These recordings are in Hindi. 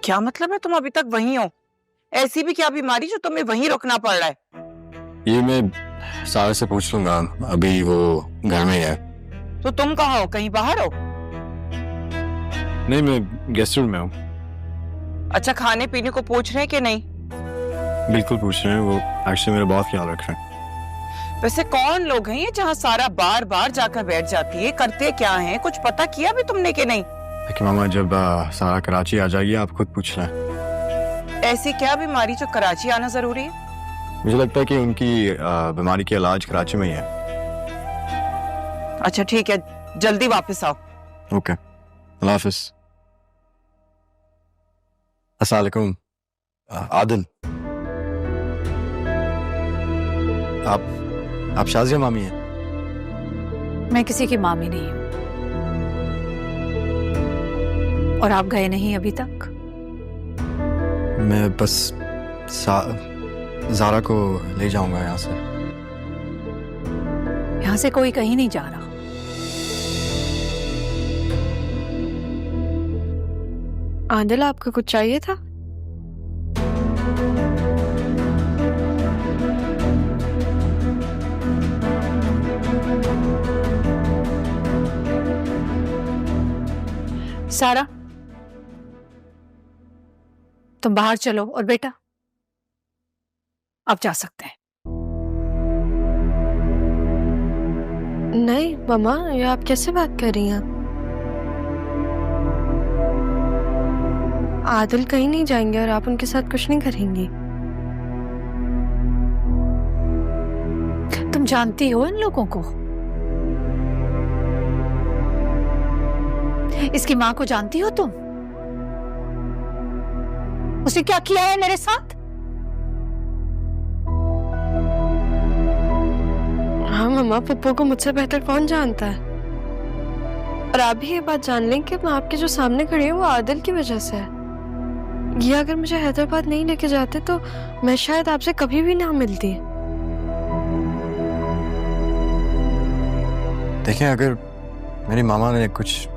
क्या मतलब है तुम अभी तक वहीं हो? ऐसी भी क्या बीमारी जो तुम्हें वहीं रुकना पड़ रहा है? ये मैं सारा से पूछ लूंगा, अभी वो घर में ही है। तो तुम कहाँ हो? कहीं बाहर हो? नहीं, मैं गेस्ट रूम में हूँ। अच्छा, खाने पीने को पूछ रहे हैं कि नहीं? बिल्कुल पूछ रहे हैं, वो एक्चुअली मेरा बहुत ख्याल रख रहे हैं। वैसे कौन लोग हैं ये जहाँ सारा बार बार जाकर बैठ जाती है? करते क्या हैं? कुछ पता किया भी तुमने कि नहीं? देखिए मामा, जब सारा कराची आ जाएगी आप खुद पूछ लें। ऐसी क्या बीमारी जो कराची आना जरूरी है? मुझे लगता है कि उनकी बीमारी का इलाज कराची में ही है। अच्छा ठीक है, जल्दी वापस आओ। ओके, अल्लाह हाफिज। अस्सलाम वालेकुम। आदिल, आप शाजिया मामी हैं? मैं किसी की मामी नहीं हूं। और आप गए नहीं अभी तक? मैं बस ज़ारा को ले जाऊंगा यहाँ से। यहां से कोई कहीं नहीं जा रहा। आदिल, आपको कुछ चाहिए था? सारा, तुम बाहर चलो और बेटा आप जा सकते हैं। नहीं मम्मा, ये आप कैसे बात कर रही हैं? आदिल कहीं नहीं जाएंगे और आप उनके साथ कुछ नहीं करेंगी। तुम जानती हो इन लोगों को? इसकी मां को जानती हो तुम? उसने क्या किया है मेरे साथ? हाँ मम्मा, पप्पू को मुझसे बेहतर कौन जानता है। और आप भी ये बात जान लें कि मैं आपके जो सामने खड़ी हूँ वो आदिल की वजह से है। ये अगर मुझे हैदराबाद नहीं लेके जाते तो मैं शायद आपसे कभी भी ना मिलती। देखें, अगर मेरी मामा ने कुछ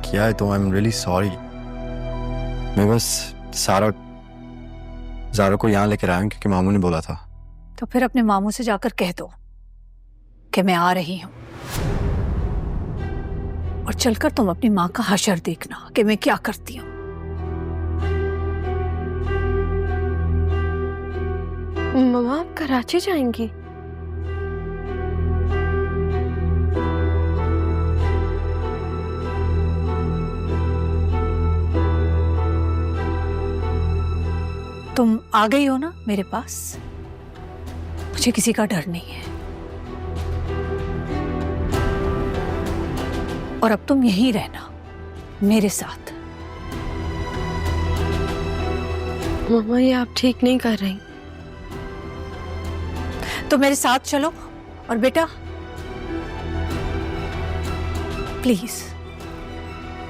किया है तो आई एम रियली सॉरी। मैं बस ज़ारा को यहाँ लेकर आया हूँ क्योंकि मामू ने बोला था। तो फिर अपने मामू से जाकर कह दो कि मैं आ रही हूं, और चलकर तुम अपनी मां का हशर देखना कि मैं क्या करती हूं। मम्मा, आप कराची जाएंगी? तुम आ गई हो ना मेरे पास, मुझे किसी का डर नहीं है। और अब तुम यहीं रहना मेरे साथ। मम्मा, ये आप ठीक नहीं कर रही। तो मेरे साथ चलो, और बेटा प्लीज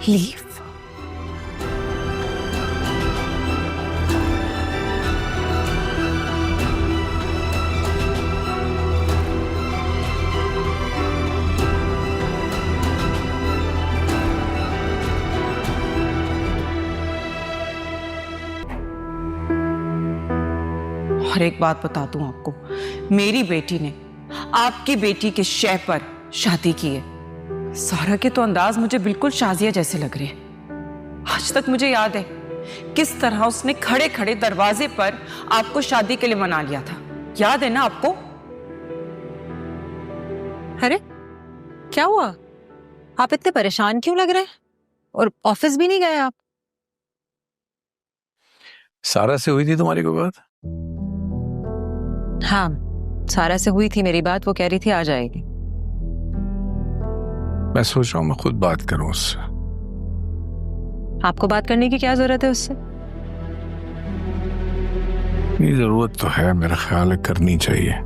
लीव। और एक बात बता दूं आपको, मेरी बेटी ने आपकी बेटी के शय पर शादी की है। सारा के तो अंदाज मुझे बिल्कुल शाजिया जैसे लग रहे हैं। आज तक मुझे याद है किस तरह उसने खड़े खड़े दरवाजे पर आपको शादी के लिए मना लिया था। याद है ना आपको? अरे क्या हुआ? आप इतने परेशान क्यों लग रहे हैं? और ऑफिस भी नहीं गए आप? सारा से हुई थी तुम्हारी कोई बात? हाँ, सारा से हुई थी मेरी बात। वो कह रही थी आ जाएगी। मैं सोच रहा हूँ मैं खुद बात करूं उससे। आपको बात करने की क्या जरूरत है उससे? ये जरूरत तो है, मेरा ख्याल है करनी चाहिए।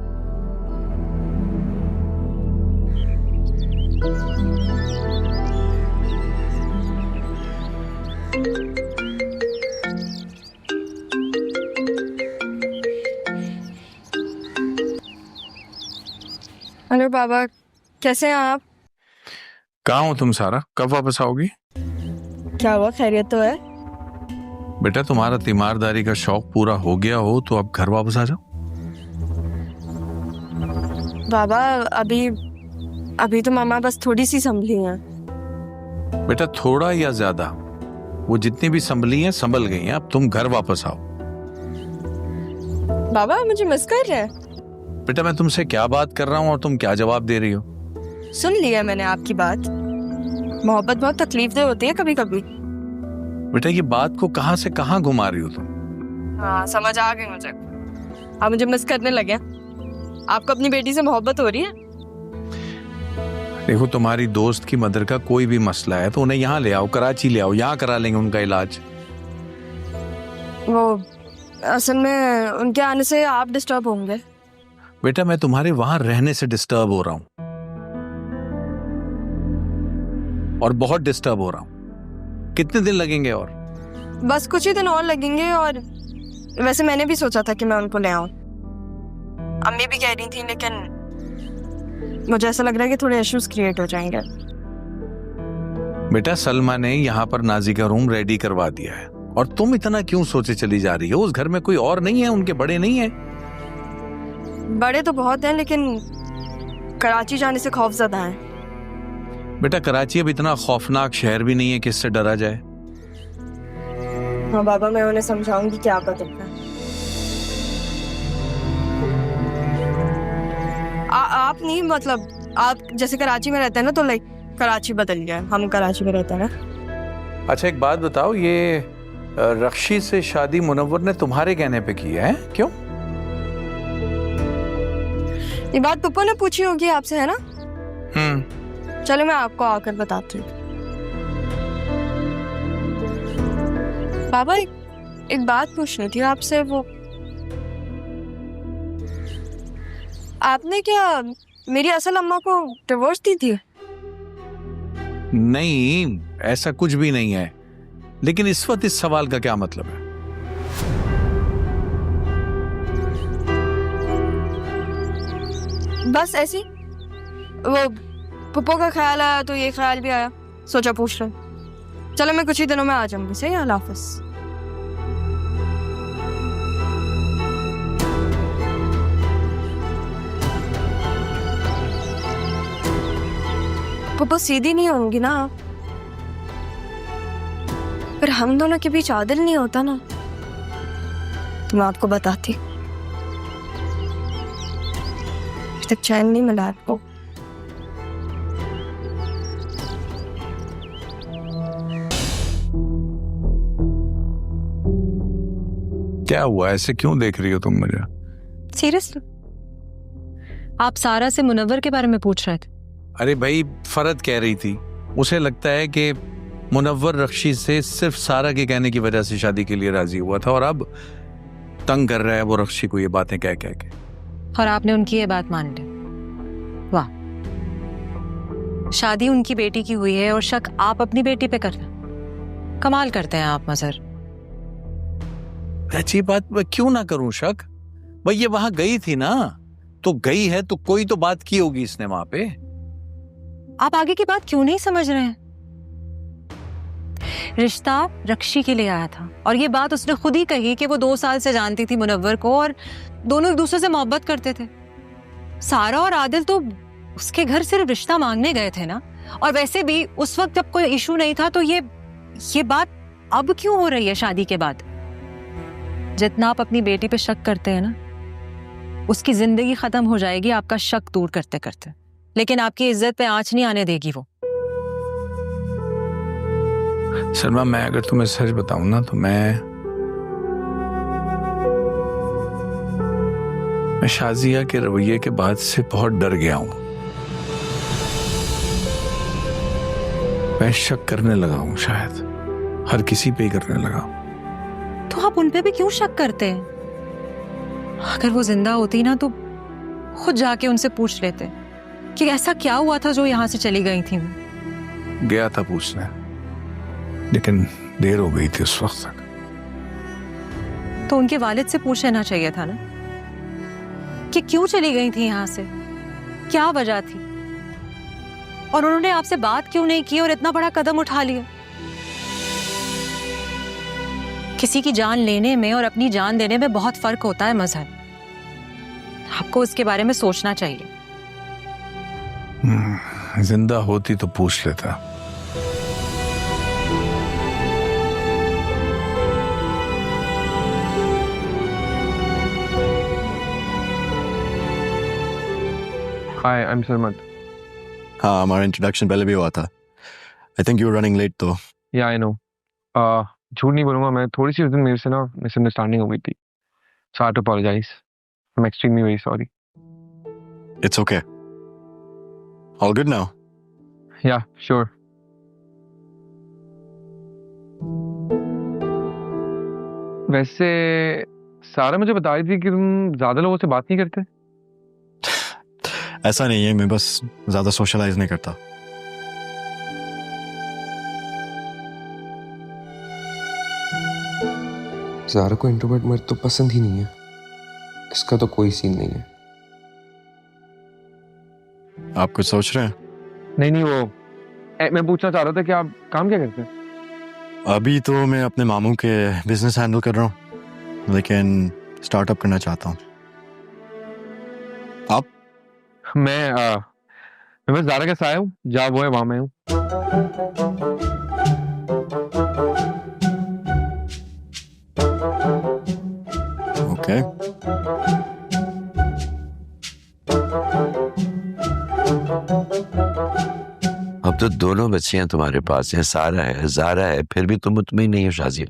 हेलो बाबा, कैसे हैं आप? कहाँ हो तुम सारा? कब वापस आओगी? क्या हुआ, खैरियत तो है? बेटा तुम्हारा तीमारदारी का शौक पूरा हो गया हो तो अब घर वापस आ जाओ। बाबा अभी तो मामा बस थोड़ी सी संभली हैं। बेटा थोड़ा या ज्यादा, वो जितनी भी संभली हैं संभल गई हैं, अब तुम घर वापस आओ। बाबा मुझे मिस कर रहे हैं? बेटा मैं तुमसे क्या बात कर रहा हूँ और तुम क्या जवाब दे रही हो? सुन लिया मैंने आपकी बात। मोहब्बत बहुत तकलीफ दे होती है कभी कभी। बेटा ये बात को कहाँ से कहाँ घुमा रही हो तुम? हाँ समझ आ गई मुझे। आप मुझे मिस करने लगे। आपको अपनी बेटी से मोहब्बत हो रही है? देखो तुम्हारी दोस्त की मदर का कोई भी मसला है तो उन्हें यहाँ ले आओ, कराची ले आओ, यहाँ करा लेंगे उनका इलाज। वो असल में उनके आने से आप डिस्टर्ब होंगे। बेटा मैं तुम्हारे वहां रहने से डिस्टर्ब हो रहा हूं और बहुत डिस्टर्ब हो रहा हूं। कितने दिन लगेंगे? और बस कुछ ही दिन और लगेंगे। और वैसे मैंने भी सोचा था कि मैं उनको ले आऊं, अम्मी भी कह रही थी, लेकिन मुझे ऐसा लग रहा है कि थोड़े इश्यूज क्रिएट हो जाएंगे। बेटा सलमा ने यहाँ पर नाजी का रूम रेडी करवा दिया है और तुम इतना क्यों सोचे चली जा रही हो? उस घर में कोई और नहीं है? उनके बड़े नहीं है? बड़े तो बहुत हैं लेकिन कराची जाने से खौफजदा हैं। बेटा कराची अब इतना खौफनाक शहर भी नहीं है कि इससे डरा जाए। हाँ बाबा मैं उन्हें समझाऊंगी क्या बदलना है। आप नहीं, मतलब आप जैसे कराची में रहते हैं ना, तो लाइक कराची बदल गया, हम कराची में रहते हैं ना। अच्छा एक बात बताओ, ये रक्षी से शादी मुनव्वर ने तुम्हारे कहने पे की है? क्यों? ये बात पप्पू ने पूछी होगी आपसे, है ना? चलो मैं आपको आकर बताती हूँ। बाबा एक बात पूछनी थी आपसे। वो आपने क्या मेरी असल अम्मा को डिवोर्स दी थी? नहीं ऐसा कुछ भी नहीं है, लेकिन इस वक्त इस सवाल का क्या मतलब है? बस ऐसी वो पप्पू का ख्याल आया तो ये ख्याल भी आया, सोचा पूछ रहे। चलो मैं कुछ ही दिनों में आ जाऊंगी। सही, अल्लाह हाफिज। पप्पू सीधी नहीं होंगी ना, पर हम दोनों के बीच आदिल नहीं होता ना, तो मैं आपको बताती। अभी तक चैन नहीं मिला आपको। क्या हुआ? ऐसे क्यों देख रही हो तुम मुझे? सीरियसली आप सारा से मुनव्वर के बारे में पूछ रहे थे? अरे भाई फरद कह रही थी, उसे लगता है कि मुनव्वर रक्षी से सिर्फ सारा के कहने की वजह से शादी के लिए राजी हुआ था और अब तंग कर रहा है वो रक्षी को ये बातें कह कह के। और आपने उनकी ये बात मान ली? वाह, शादी उनकी बेटी की हुई है और शक आप अपनी बेटी पे कर रहे हैं। कमाल करते हैं आप मजहर। अच्छी बात मैं क्यों ना करूं शक? भाई ये वहां गई थी ना, तो गई है तो कोई तो बात की होगी इसने वहां पे। आप आगे की बात क्यों नहीं समझ रहे हैं? रिश्ता रक्षी के लिए आया था और ये बात उसने खुद ही कही कि वो 2 साल से जानती थी मुनव्वर को और दोनों एक दूसरे से मोहब्बत करते थे। सारा और आदिल तो उसके घर सिर्फ रिश्ता मांगने गए थे ना, और वैसे भी उस वक्त जब कोई इशू नहीं था, तो ये बात अब क्यों हो रही है शादी के बाद? जितना आप अपनी बेटी पे शक करते हैं ना, उसकी जिंदगी खत्म हो जाएगी आपका शक दूर करते करते, लेकिन आपकी इज्जत पे आंच नहीं आने देगी वो। सलमा मैं अगर तुम्हें सच बताऊं ना, तो मैं शाजिया के रवैये के बाद से बहुत डर गया हूं। मैं शक करने लगा हूं, शायद हर किसी पे ही करने लगा हूं। तो आप उन पे भी क्यों शक करते हैं? अगर वो जिंदा होती ना तो खुद जाके उनसे पूछ लेते कि ऐसा क्या हुआ था जो यहाँ से चली गई थी। गया था पूछने, लेकिन देर हो गई थी उस वक्त तक। तो उनके वालिद से पूछ लेना चाहिए था ना कि क्यों चली गई थी यहाँ से, क्या वजह थी, और उन्होंने आपसे बात क्यों नहीं की और इतना बड़ा कदम उठा लिया। किसी की जान लेने में और अपनी जान देने में बहुत फर्क होता है मजहर। आपको इसके बारे में सोचना चाहिए। जिंदा होती तो पूछ लेता। Hi, I'm Sarmad. हाँ, हमारा इंट्रोडक्शन पहले भी हुआ था। I think you are running late तो। Yeah, I know. झूठ नहीं बोलूंगा, मैं थोड़ी सी उस दिन मेरे से ना मिसअंडरस्टैंडिंग हो गई थी। So I have to apologize. I'm extremely very sorry. It's okay. All good now? Yeah, sure. वैसे सारा मुझे बता रही थी कि तुम ज्यादा लोगों से बात नहीं करते। ऐसा नहीं है, मैं बस ज्यादा सोशलाइज नहीं करता। ज़ारा को इंट्रोवर्ट मर्द तो पसंद ही नहीं है। इसका तो कोई सीन नहीं है। आप कुछ सोच रहे हैं? नहीं वो मैं पूछना चाह रहा था कि आप काम क्या करते हैं? अभी तो मैं अपने मामू के बिजनेस हैंडल कर रहा हूँ, लेकिन स्टार्टअप करना चाहता हूँ। आप? मैं बस ज़ारा के साया हूँ, जहाँ वो है वहां मैं हूँ। ओके। अब तो दोनों बच्चियां तुम्हारे पास हैं, सारा है, ज़ारा है, फिर भी तुम मुतमईन नहीं हो शाजिया।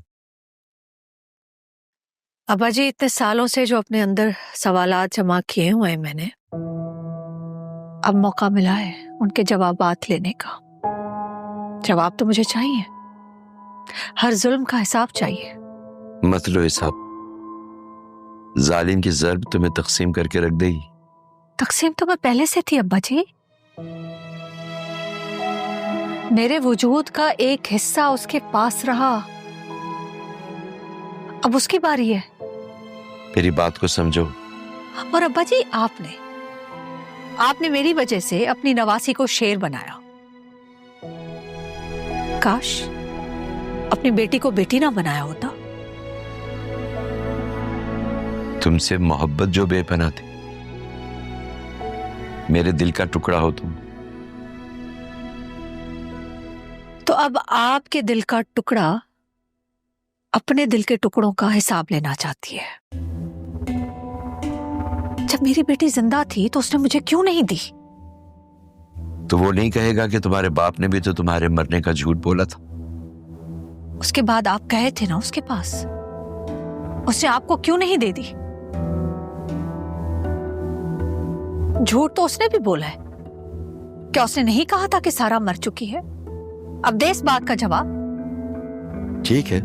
अब्बा जी, इतने सालों से जो अपने अंदर सवालात जमा किए हुए हैं मैंने, अब मौका मिला है उनके जवाबात लेने का। जवाब तो मुझे चाहिए, हर जुल्म का हिसाब चाहिए। मत लो हिसाब, जालिम की ज़र्ब तुम्हें तकसीम करके रख देगी। तकसीम तो मैं पहले से थी अब्बा जी। मेरे वजूद का एक हिस्सा उसके पास रहा, अब उसकी बारी है। मेरी बात को समझो। और अब्बा जी, आपने मेरी वजह से अपनी नवासी को शेर बनाया। काश अपनी बेटी को बेटी ना बनाया होता। तुमसे मोहब्बत जो बेपनाह थी, मेरे दिल का टुकड़ा हो तुम। तो अब आपके दिल का टुकड़ा अपने दिल के टुकड़ों का हिसाब लेना चाहती है। जब मेरी बेटी जिंदा थी तो उसने मुझे क्यों नहीं दी? तो वो नहीं कहेगा कि तुम्हारे बाप ने भी तो तुम्हारे मरने का झूठ बोला था। उसके बाद आप गए थे ना उसके पास, उसने आपको क्यों नहीं दे दी? झूठ तो उसने भी बोला है। क्या उसने नहीं कहा था कि सारा मर चुकी है? अब दे इस बात का जवाब। ठीक है,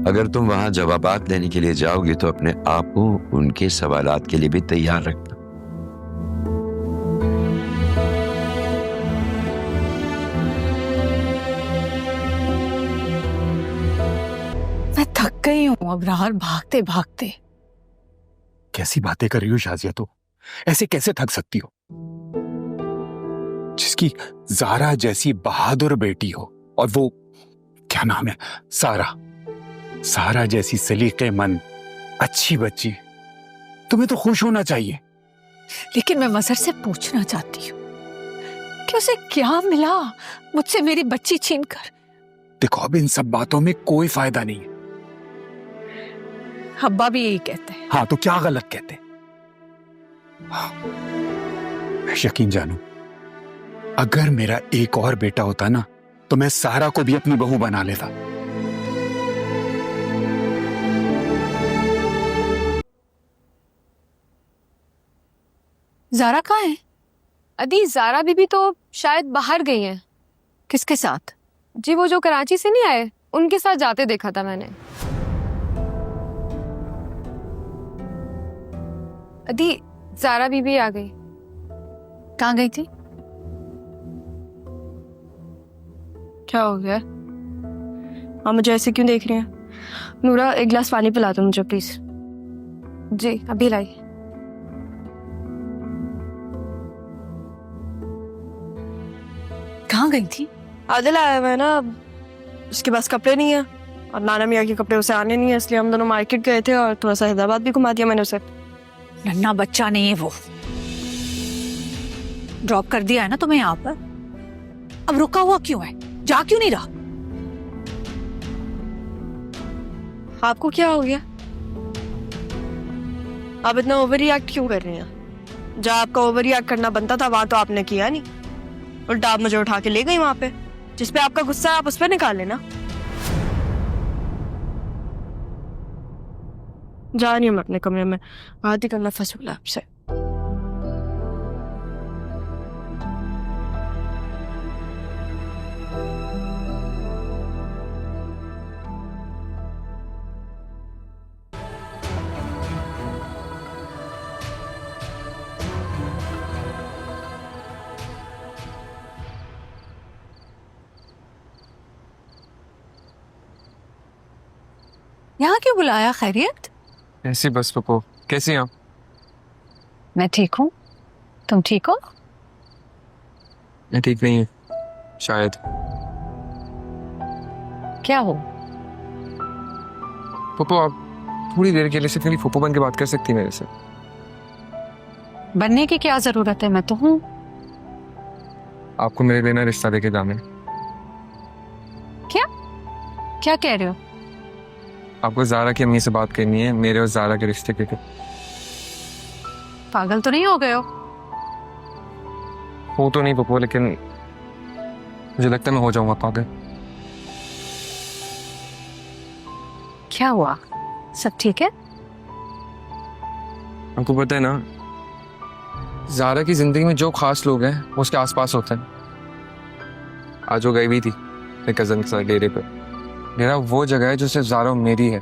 अगर तुम वहां जवाबात लेने के लिए जाओगे तो अपने आप को उनके सवालात के लिए भी तैयार रखना। मैं थक गई हूं अबरार, भागते भागते। कैसी बातें कर रही हो शाजिया? तो ऐसे कैसे थक सकती हो? जिसकी ज़ारा जैसी बहादुर बेटी हो, और वो क्या नाम है, सारा जैसी सलीकेमंद अच्छी बच्ची, तुम्हें तो खुश होना चाहिए। लेकिन मैं मजहर से पूछना चाहती हूँ कि उसे क्या मिला मुझसे मेरी बच्ची छीनकर? देखो, अब इन सब बातों में कोई फायदा नहीं है। अब्बा भी यही कहते हैं। हाँ, तो क्या गलत कहते हैं? हाँ, मैं यकीन जानू, अगर मेरा एक और बेटा होता ना, तो मैं सारा को भी अपनी बहू बना लेता। ज़ारा कहाँ है? अदी, ज़ारा बीबी तो शायद बाहर गई हैं। किसके साथ? जी, वो जो कराची से नहीं आए, उनके साथ जाते देखा था मैंने। अदी, ज़ारा बीबी आ गई। कहाँ गई थी? क्या हो गया? आप मुझे ऐसे क्यों देख रही हैं? नूरा, एक गिलास पानी पिला दो मुझे प्लीज। जी, अभी लाई। कहाँ गई थी? आदिल आया हुआ है ना, उसके पास कपड़े नहीं है, और नाना मियाँ के कपड़े उसे आने नहीं है, इसलिए हम दोनों मार्केट गए थे और थोड़ा सा हैदराबाद भी घुमा दिया मैंने उसे। नन्ना बच्चा नहीं है वो। ड्रॉप कर दिया है ना तुम्हें यहाँ पर, अब रुका हुआ क्यों है? जा क्यों नहीं रहा? आपको क्या हो गया? आप इतना ओवर रिएक्ट क्यों कर रही हैं? जहाँ आपका ओवर रिएक्ट करना बनता था वहां तो आपने किया नहीं, उल्टा आप मुझे उठा के ले गई वहां पे। जिस पे आपका गुस्सा है आप उस पे निकाल लेना। जा रही हूँ मैं अपने कमरे में, बात ही करना फसूल है आपसे। यहाँ क्यों बुलाया? खैरियत? ऐसी बस पप्पू, कैसी हैं आप? मैं ठीक हूँ, तुम ठीक हो? मैं ठीक नहीं हूँ शायद। क्या हो? पप्पू आप थोड़ी देर के लिए सिर्फ मेरी फूफू बन के बात कर सकती मेरे से? बनने की क्या जरूरत है, मैं तो हूँ। आपको मेरे लिए ना रिश्ता देके जाना है। क्या क्या कह रहे हो? आपको ज़ारा की अम्मी से बात करनी है मेरे और ज़ारा के रिश्ते के लिए। पागल तो नहीं हो गए हो? हो तो नहीं पप्पू, लेकिन मुझे लगता है मैं हो जाऊंगा पागल। क्या हुआ? सब ठीक है? आपको पता है ना, ज़ारा की जिंदगी में जो खास लोग हैं वो उसके आसपास होते हैं। आज वो गई भी थी मेरे कजन के साथ डेरे पे। डेरा वो जगह है जो सिर्फ ज़ारा और मेरी है।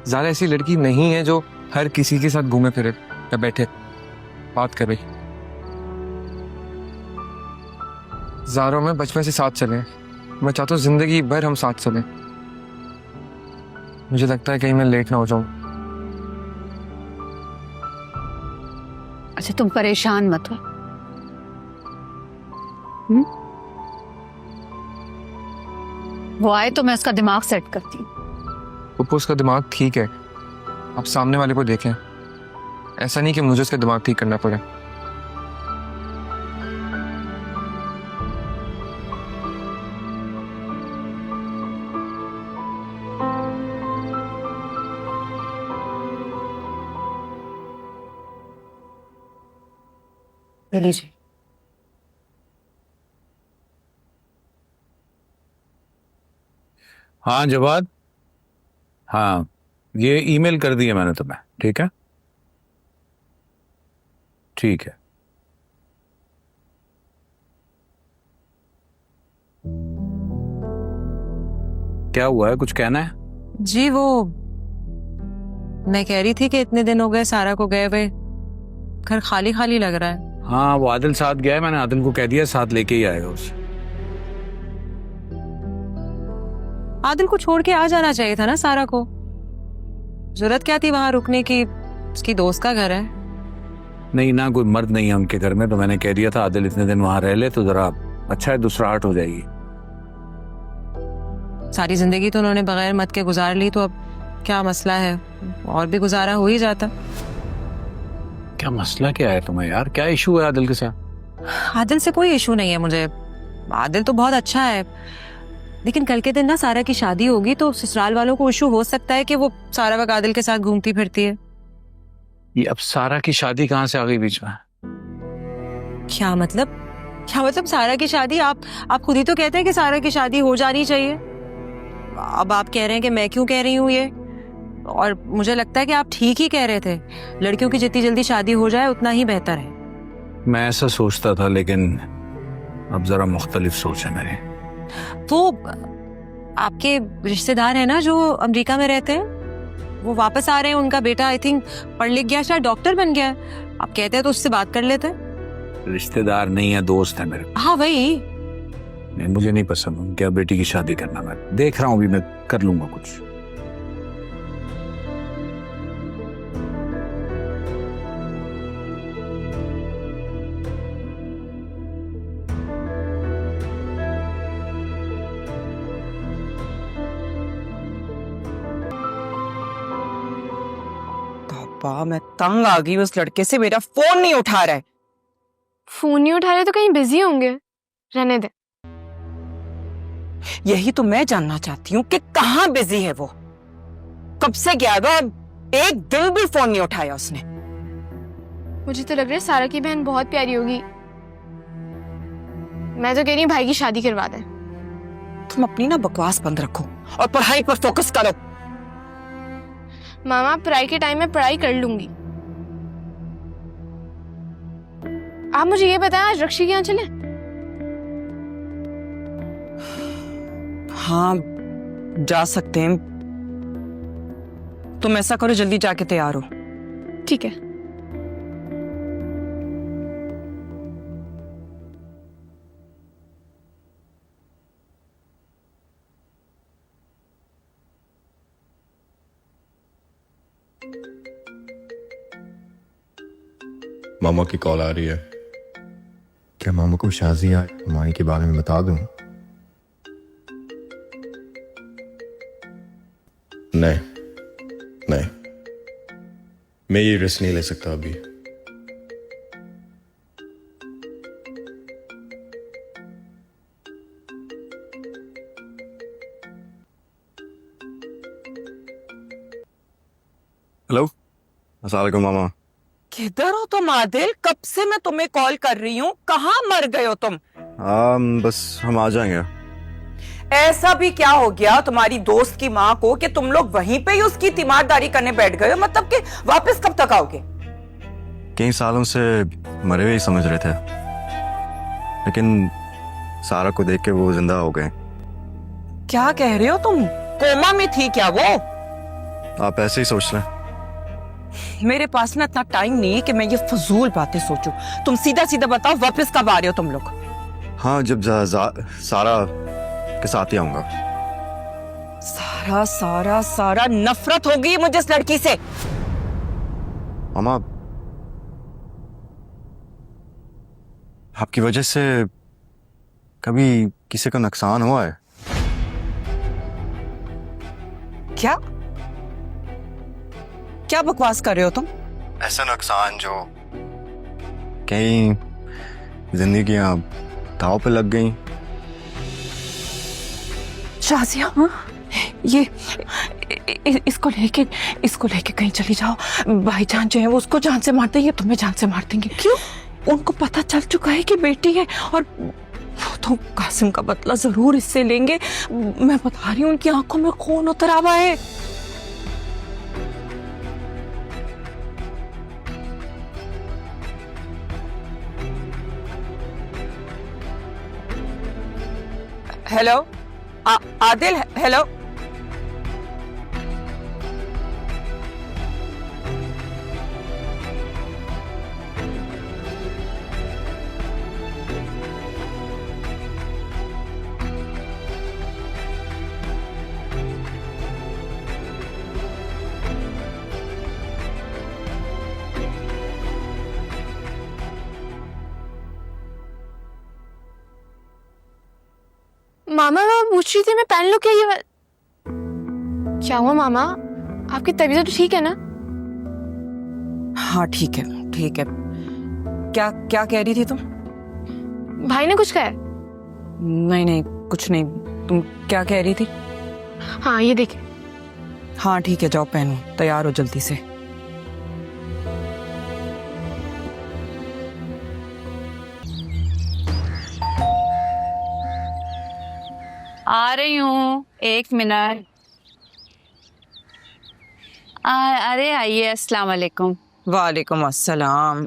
ज़ारा ऐसी लड़की नहीं है जो हर किसी के साथ घूमे फिरे या बैठे बात करे। ज़ारा और मैं बचपन से साथ चले, मैं चाहता हूँ जिंदगी भर हम साथ चलें। मुझे लगता है कहीं मैं लेट ना हो जाऊं। अच्छा तुम परेशान मत हो। वो आए तो मैं उसका दिमाग सेट करती हूँ। पप्पू उसका दिमाग ठीक है, आप सामने वाले को देखें। ऐसा नहीं कि मुझे उसका दिमाग ठीक करना पड़े। लीजिए। हाँ जवाद, हाँ ये ईमेल कर दिया मैंने तुम्हें, ठीक है? ठीक है। क्या हुआ है, कुछ कहना है? जी वो मैं कह रही थी कि इतने दिन हो गए सारा को गए हुए, घर खाली खाली लग रहा है। हाँ वो आदिल साथ गया है, मैंने आदिल को कह दिया साथ लेके ही आएगा उसे। आदिल को छोड़ के आ जाना चाहिए था ना सारा को, जरूरत क्या थी वहां रुकने की? उसकी दोस्त का घर है। नहीं ना, कोई मर्द नहीं है उनके घर में, तो मैंने कह दिया था आदिल इतने दिन वहां रह ले तो जरा अच्छा है, दूसरा आर्ट हो जाएगी। सारी जिंदगी तो उन्होंने बगैर मत के गुजार ली, तो अब क्या मसला है? और भी गुजारा हो ही जाता। क्या मसला क्या है तुम्हें यार, क्या इशू है आदिल के साथ? आदिल से कोई इशू नहीं है मुझे, आदिल तो बहुत अच्छा है। लेकिन कल के दिन ना सारा की शादी होगी तो ससुराल वालों को इशू हो सकता है कि वो सारा वक्त आदिल के साथ घूमती फिरती है। ये अब सारा की शादी कहाँ से आ गई बीच में? क्या मतलब? क्या मतलब सारा की शादी? आप खुद ही तो कहते हैं कि सारा की शादी हो जानी चाहिए। अब आप कह रहे हैं कि मैं क्यों कह रही हूँ ये, और मुझे लगता है कि आप ठीक ही कह रहे थे। लड़कियों की जितनी जल्दी शादी हो जाए उतना ही बेहतर है। मैं ऐसा सोचता था, लेकिन अब जरा मुख्तलिफ सोच है मेरे। वो आपके रिश्तेदार है ना जो अमेरिका में रहते हैं, वो वापस आ रहे हैं। उनका बेटा आई थिंक पढ़ लिख गया, शायद डॉक्टर बन गया। आप कहते हैं तो उससे बात कर लेते हैं। रिश्तेदार नहीं है, दोस्त है मेरे। हाँ वही। नहीं, मुझे नहीं पसंद उनके बेटी की शादी करना। मैं देख रहा हूँ, अभी मैं कर लूंगा कुछ। रब्बा, मैं तंग आ गई उस लड़के से, मेरा फोन नहीं उठा रहा है। फोन नहीं उठा रहे तो कहीं बिजी होंगे, रहने दे। यही तो मैं जानना चाहती हूँ कि कहाँ बिजी है वो। कब से गया हुआ, एक दिन भी फोन नहीं उठाया उसने। मुझे तो लग रहा है सारा की बहन बहुत प्यारी होगी। मैं तो कह रही हूँ भाई की शादी करवा दें। तुम अपनी ना बकवास बंद रखो और पढ़ाई पर फोकस करो। मामा, पढ़ाई के टाइम में पढ़ाई कर लूंगी। आप मुझे ये बताएं, आज रक्षी के यहाँ चले? हाँ, जा सकते हैं। तुम ऐसा करो, जल्दी जाके तैयार हो। ठीक है। मामा की कॉल आ रही है। क्या मामा को शाजिया हमारी के बारे में बता दूं? नहीं नहीं, मैं ये रिस्क नहीं ले सकता अभी। हेलो, अस्सलाम वालेकुम मामा। किधर हो तुम आदिल? कब से मैं तुम्हें कॉल कर रही हूँ, कहाँ मर गए हो तुम? बस हम आ जाएंगे। ऐसा भी क्या हो गया तुम्हारी दोस्त की माँ को कि तुम लोग वहीं पे ही उसकी तीमारदारी करने बैठ गए हो? मतलब कि वापस कब तक आओगे? कई सालों से मरे हुए ही समझ रहे थे, लेकिन सारा को देख के वो जिंदा हो गए। क्या कह रहे हो तुम? कोमा में थी क्या वो? आप ऐसे ही सोच लें। मेरे पास ना इतना टाइम नहीं है कि मैं ये फजूल बातें सोचूं। तुम सीधा सीधा बताओ, वापस कब आ रहे हो तुम लोग? हाँ, जब सारा के साथ ही आऊंगा। सारा सारा सारा, नफरत हो गई मुझे इस लड़की से। मामा, आपकी वजह से कभी किसी का नुकसान हुआ है? क्या क्या बकवास कर रहे हो तुम? ऐसा नुकसान जो कई जिंदगियां दांव पे लग गई। शाजिया, ये इसको लेके कहीं चली जाओ। भाईजान जो है वो उसको जान से मारते हैं, ये तुम्हें जान से मार देंगे। क्यों? उनको पता चल चुका है कि बेटी है, और वो तो कासिम का बदला जरूर इससे लेंगे। मैं बता रही हूँ, उनकी आंखों में खून उतर आवा है। Hello Adil, hello. मामा, मैं पूछ रही थी, मैं पहन लूं क्या ये क्या हुआ मामा? आपकी तबीयत तो ठीक है ना? हाँ ठीक है, ठीक है। क्या क्या कह रही थी तुम? भाई ने कुछ कहा? नहीं नहीं, कुछ नहीं। तुम क्या कह रही थी? हाँ, ये देखे। हाँ ठीक है, जाओ पहनो, तैयार हो जल्दी से। आ रही हूँ, 1 मिनट। अरे आइए, अस्सलाम वालेकुम। वालेकुम अस्सलाम।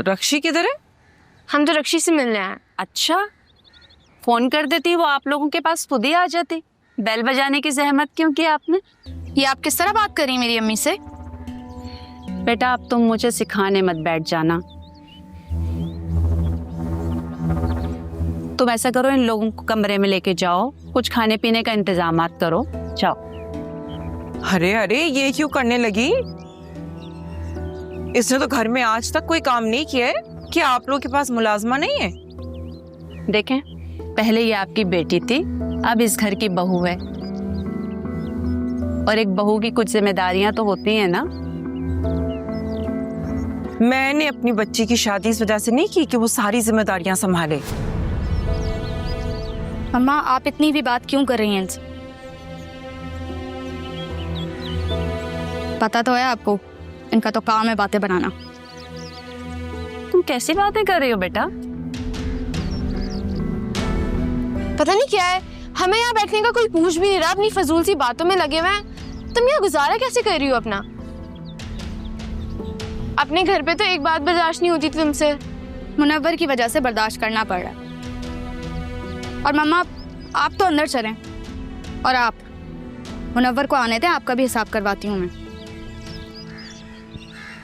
रक्षी किधर है? हम तो रक्षी से मिलने आए। अच्छा, फोन कर देती, वो आप लोगों के पास खुद ही आ जाती। बेल बजाने की जहमत क्यों की आपने? ये आप किस तरह बात करी मेरी अम्मी से? बेटा, अब तुम मुझे सिखाने मत बैठ जाना। तुम ऐसा करो, इन लोगों को कमरे में लेके जाओ, कुछ खाने पीने का इंतजाम करो, जाओ। अरे अरे, ये क्यों करने लगी? इसने तो घर में आज तक कोई काम नहीं किया है। क्या आप लोगों के पास मुलाजमा नहीं है? देखें, पहले ये आपकी बेटी थी, अब इस घर की बहू है। और एक बहू की कुछ जिम्मेदारियां तो होती हैं ना। मैंने अपनी बच्ची की शादी इस वजह से नहीं की कि वो सारी जिम्मेदारियां संभाले। अम्मा आप इतनी भी बात क्यों कर रही हैं इनसे? पता तो है आपको, इनका तो काम है बातें बनाना। तुम कैसी बातें कर रही हो बेटा? पता नहीं क्या है, हमें यहाँ बैठने का कोई पूछ भी नहीं रहा, अपनी फजूल सी बातों में लगे हुए हैं। तुम यहाँ गुजारा कैसे कर रही हो अपना? अपने घर पे तो एक बात बर्दाश्त नहीं होती थी तुमसे। मुनव्वर की वजह से बर्दाश्त करना पड़ रहा है। और मम्मा आप तो अंदर चलें, और आप मुनव्वर को आने दें, आपका भी हिसाब करवाती हूँ मैं।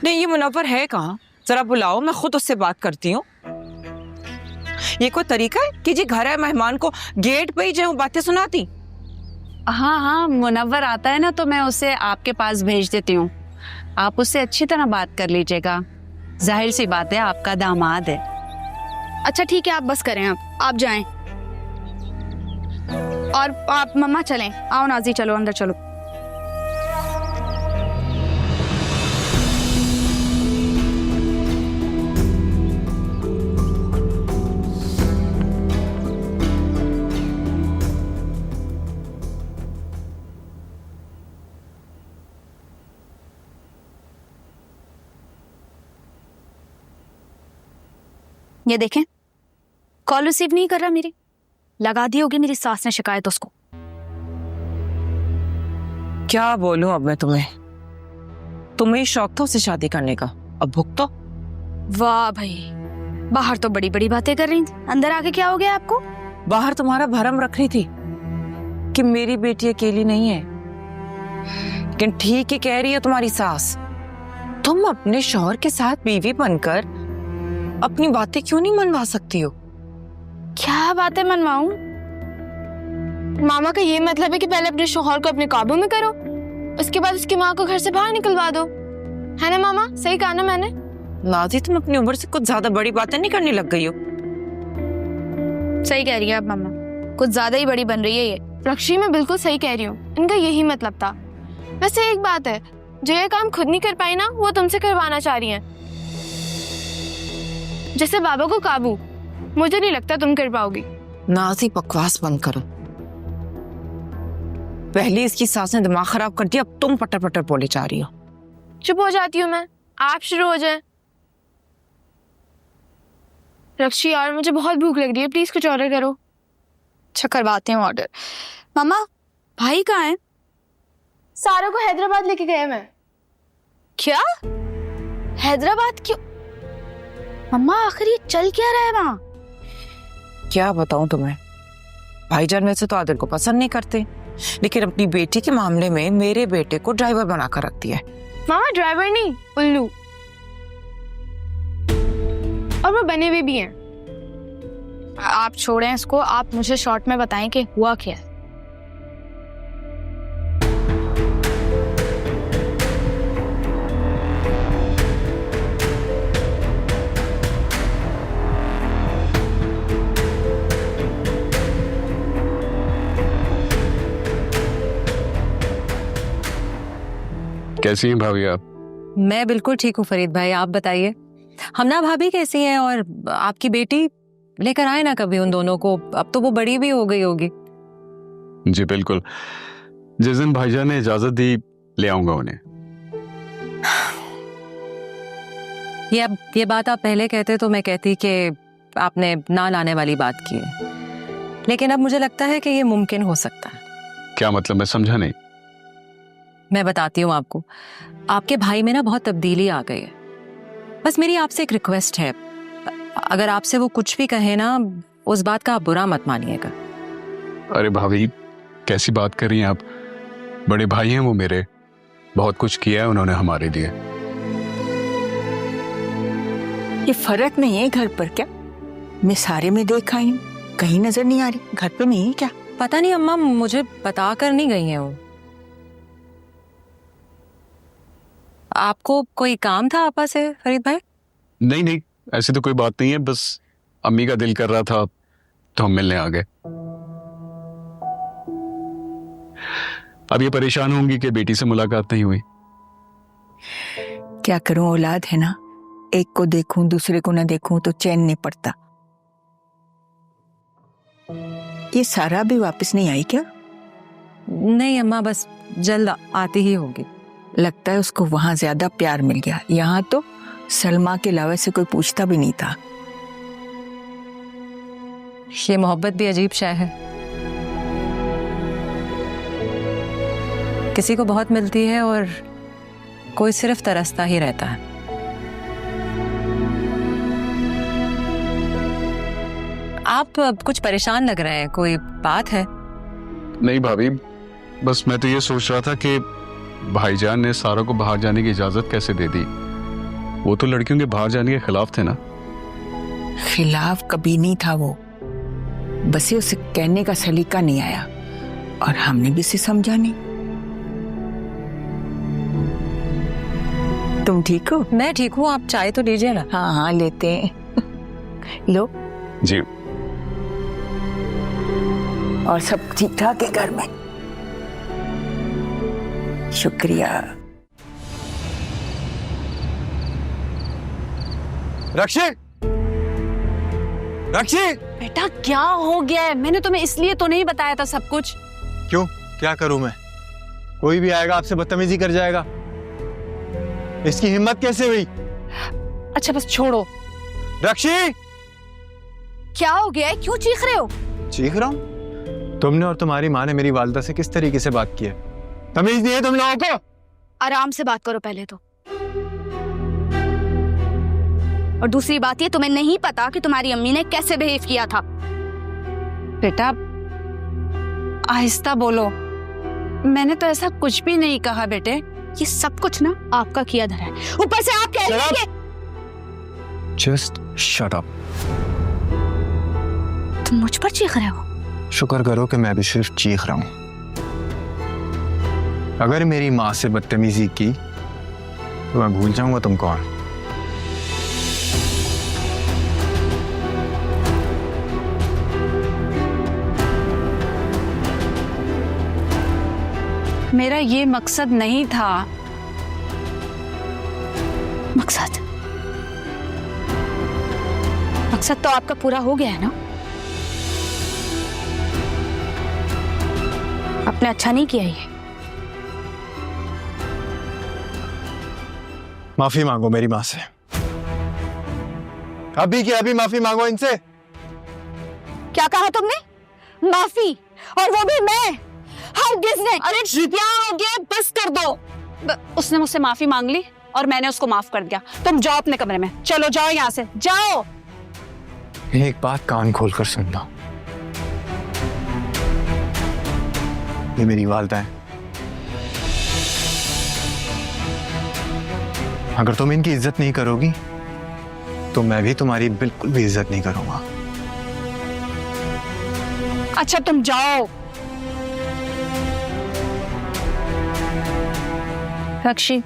नहीं, ये मुनव्वर है कहाँ? जरा बुलाओ, मैं खुद उससे बात करती हूँ। ये कोई तरीका है कि जी घर है, मेहमान को गेट पे ही जो बातें सुनाती? हाँ हाँ, मुनव्वर आता है ना तो मैं उसे आपके पास भेज देती हूँ। आप उससे अच्छी तरह बात कर लीजिएगा। जाहिर सी बात है, आपका दामाद है। अच्छा ठीक है, आप बस करें, आप जाएं। और आप मम्मा चलें। आओ नाजी, चलो अंदर चलो। ये देखें, कॉल रिसीव नहीं कर रहा मेरी। लगा दी होगी मेरी सास ने शिकायत उसको। क्या बोलूं अब मैं तुम्हें? तुम्हें शौक था उसे शादी करने का, अब भुगतो। वाह भाई, बाहर तो बड़ी बड़ी बातें कर रही थी, अंदर आके क्या हो गया आपको? बाहर तुम्हारा भरम रख रही थी कि मेरी बेटी अकेली नहीं है, लेकिन ठीक ही कह रही है तुम्हारी सास। तुम अपने शौहर के साथ बीवी बनकर अपनी बातें क्यों नहीं मनवा सकती हो? क्या बातें मनवाऊं? मामा का ये मतलब है कि पहले अपने शौहर को अपने काबू में करो, उसके बाद उसकी माँ को घर से बाहर निकलवा दो, है ना मामा? सही कहा ना मैंने? नाजी, तुम अपनी उम्र से कुछ ज्यादा बड़ी बातें नहीं करने लग गई हो? सही कह रही है अब मम्मा, कुछ ज्यादा ही बड़ी बन रही है ये। रक्षी, मैं बिल्कुल सही कह रही हूँ, इनका यही मतलब था। वैसे एक बात है, जो ये काम खुद नहीं कर पाई ना, वो तुमसे करवाना चाह रही हैं। जैसे बाबा को काबू, मुझे नहीं लगता तुम कर पाओगी। नाजी, बकवास बंद करो। पहले इसकी सास ने दिमाग खराब कर दिया, अब तुम पटर पटर बोले जा रही हो। चुप हो जाती हूँ मैं, आप शुरू हो जाए। रक्षी यार, मुझे बहुत भूख लग रही है, प्लीज कुछ ऑर्डर करो। अच्छा करवाते हैं ऑर्डर। मम्मा भाई कहाँ है? सारा को हैदराबाद लेके गया मैं। क्या? हैदराबाद क्यों? मम्मा आखिर ये चल क्या रहा है वहाँ? क्या बताऊं तुम्हें, भाईजान वैसे तो आदिल को पसंद नहीं करते, लेकिन अपनी बेटी के मामले में मेरे बेटे को ड्राइवर बनाकर रखती है। मामा ड्राइवर नहीं, उल्लू। और वो बने हुए भी हैं। आप छोड़ें इसको, आप मुझे शॉर्ट में बताएं कि हुआ क्या है। कैसी हैं भाभी आप? मैं बिल्कुल ठीक हूँ फरीद भाई, आप बताइए। हमना भाभी कैसी हैं, और आपकी बेटी? लेकर आए ना कभी उन दोनों को, अब तो वो बड़ी भी हो गई होगी। जी बिल्कुल, जिस दिन भाईजान ने इजाजत दी ले आऊंगा उन्हें। ये बात आप पहले कहते तो मैं कहती कि आपने ना लाने वाली बात की है, लेकिन अब मुझे लगता है कि ये मुमकिन हो सकता है। क्या मतलब, मैं समझा नहीं। मैं बताती हूँ आपको, आपके भाई में ना बहुत तब्दीली आ गई है। बस मेरी आपसे एक रिक्वेस्ट है, अगर आपसे वो कुछ भी कहे ना, उस बात का आप बुरा मत मानिएगा। अरे भाभी, कैसी बात कर रही हैं आप? बड़े भाई हैं वो मेरे, बहुत कुछ किया है उन्होंने हमारे लिए। ये फर्क नहीं है घर पर क्या? मैं सारे में देख आई हूँ, कहीं नजर नहीं आ रही। घर पे नहीं है क्या? पता नहीं अम्मा, मुझे बता कर नहीं गई हैं वो। आपको कोई काम था आपा से फरीद भाई? नहीं नहीं, ऐसी तो कोई बात नहीं है, बस अम्मी का दिल कर रहा था तो हम मिलने आ गए। अब ये परेशान होंगी कि बेटी से मुलाकात नहीं हुई। क्या करूं, औलाद है ना, एक को देखूं दूसरे को ना देखूं तो चैन नहीं पड़ता। ये सारा भी वापस नहीं आई क्या? नहीं अम्मा, बस जल्द आती ही होगी। लगता है उसको वहां ज्यादा प्यार मिल गया, यहाँ तो सलमा के अलावा से कोई पूछता भी नहीं था। ये मोहब्बत भी अजीब शय है, किसी को बहुत मिलती है और कोई सिर्फ तरसता ही रहता है। आप कुछ परेशान लग रहे हैं, कोई बात है? नहीं भाभी, बस मैं तो ये सोच रहा था कि भाईजान ने सारा को बाहर जाने की इजाजत कैसे दे दी। वो तो लड़कियों के बाहर जाने के खिलाफ थे ना। खिलाफ कभी नहीं था वो, बस ये उसे कहने का सलीका नहीं आया और हमने भी इसे समझा नहीं। तुम ठीक हो? मैं ठीक हूँ, आप चाय तो लीजिए ना। हाँ हाँ लेते हैं। लो जी। और सब ठीक ठाक है घर में? शुक्रिया। रक्षी, रक्षी! बेटा क्या हो गया है? मैंने तुम्हें इसलिए तो नहीं बताया था सब कुछ। क्यों, क्या करूं मैं? कोई भी आएगा आपसे बदतमीजी कर जाएगा। इसकी हिम्मत कैसे हुई? अच्छा बस छोड़ो। रक्षी! क्या हो गया है, क्यों चीख रहे हो? चीख रहा हूं? तुमने और तुम्हारी माँ ने मेरी वालिदा से किस तरीके से बात की है? तमीज नहीं है तुम लोगों को? आराम से बात करो पहले तो। और दूसरी बात ये, तुम्हें नहीं पता कि तुम्हारी अम्मी ने कैसे बिहेव किया था। बेटा आहिस्ता बोलो, मैंने तो ऐसा कुछ भी नहीं कहा बेटे। ये सब कुछ ना आपका किया धरा है, ऊपर से आप कह रहे हैं कि जस्ट शट अप। तुम मुझ पर चीख रहे हो? शुक्र करो कि मैं भी सिर्फ चीख रहा हूं। अगर मेरी माँ से बदतमीजी की तो मैं भूल जाऊंगा तुम कौन। मेरा ये मकसद नहीं था। मकसद तो आपका पूरा हो गया है ना? आपने अच्छा नहीं किया ये। माफी मांगो मेरी माँ से, अभी की अभी माफी मांगो इनसे। क्या कहा तुमने? माफी? और वो भी मैं? किसने? अरे क्या हो गया, बस कर दो। उसने मुझसे माफी मांग ली और मैंने उसको माफ कर दिया। तुम जाओ अपने कमरे में, चलो जाओ यहाँ से, जाओ। एक बात कान खोल कर सुन लो, ये मेरी वालिदा है। अगर तुम इनकी इज्जत नहीं करोगी तो मैं भी तुम्हारी बिल्कुल भी इज्जत नहीं करूंगा। अच्छा तुम जाओ। रक्षी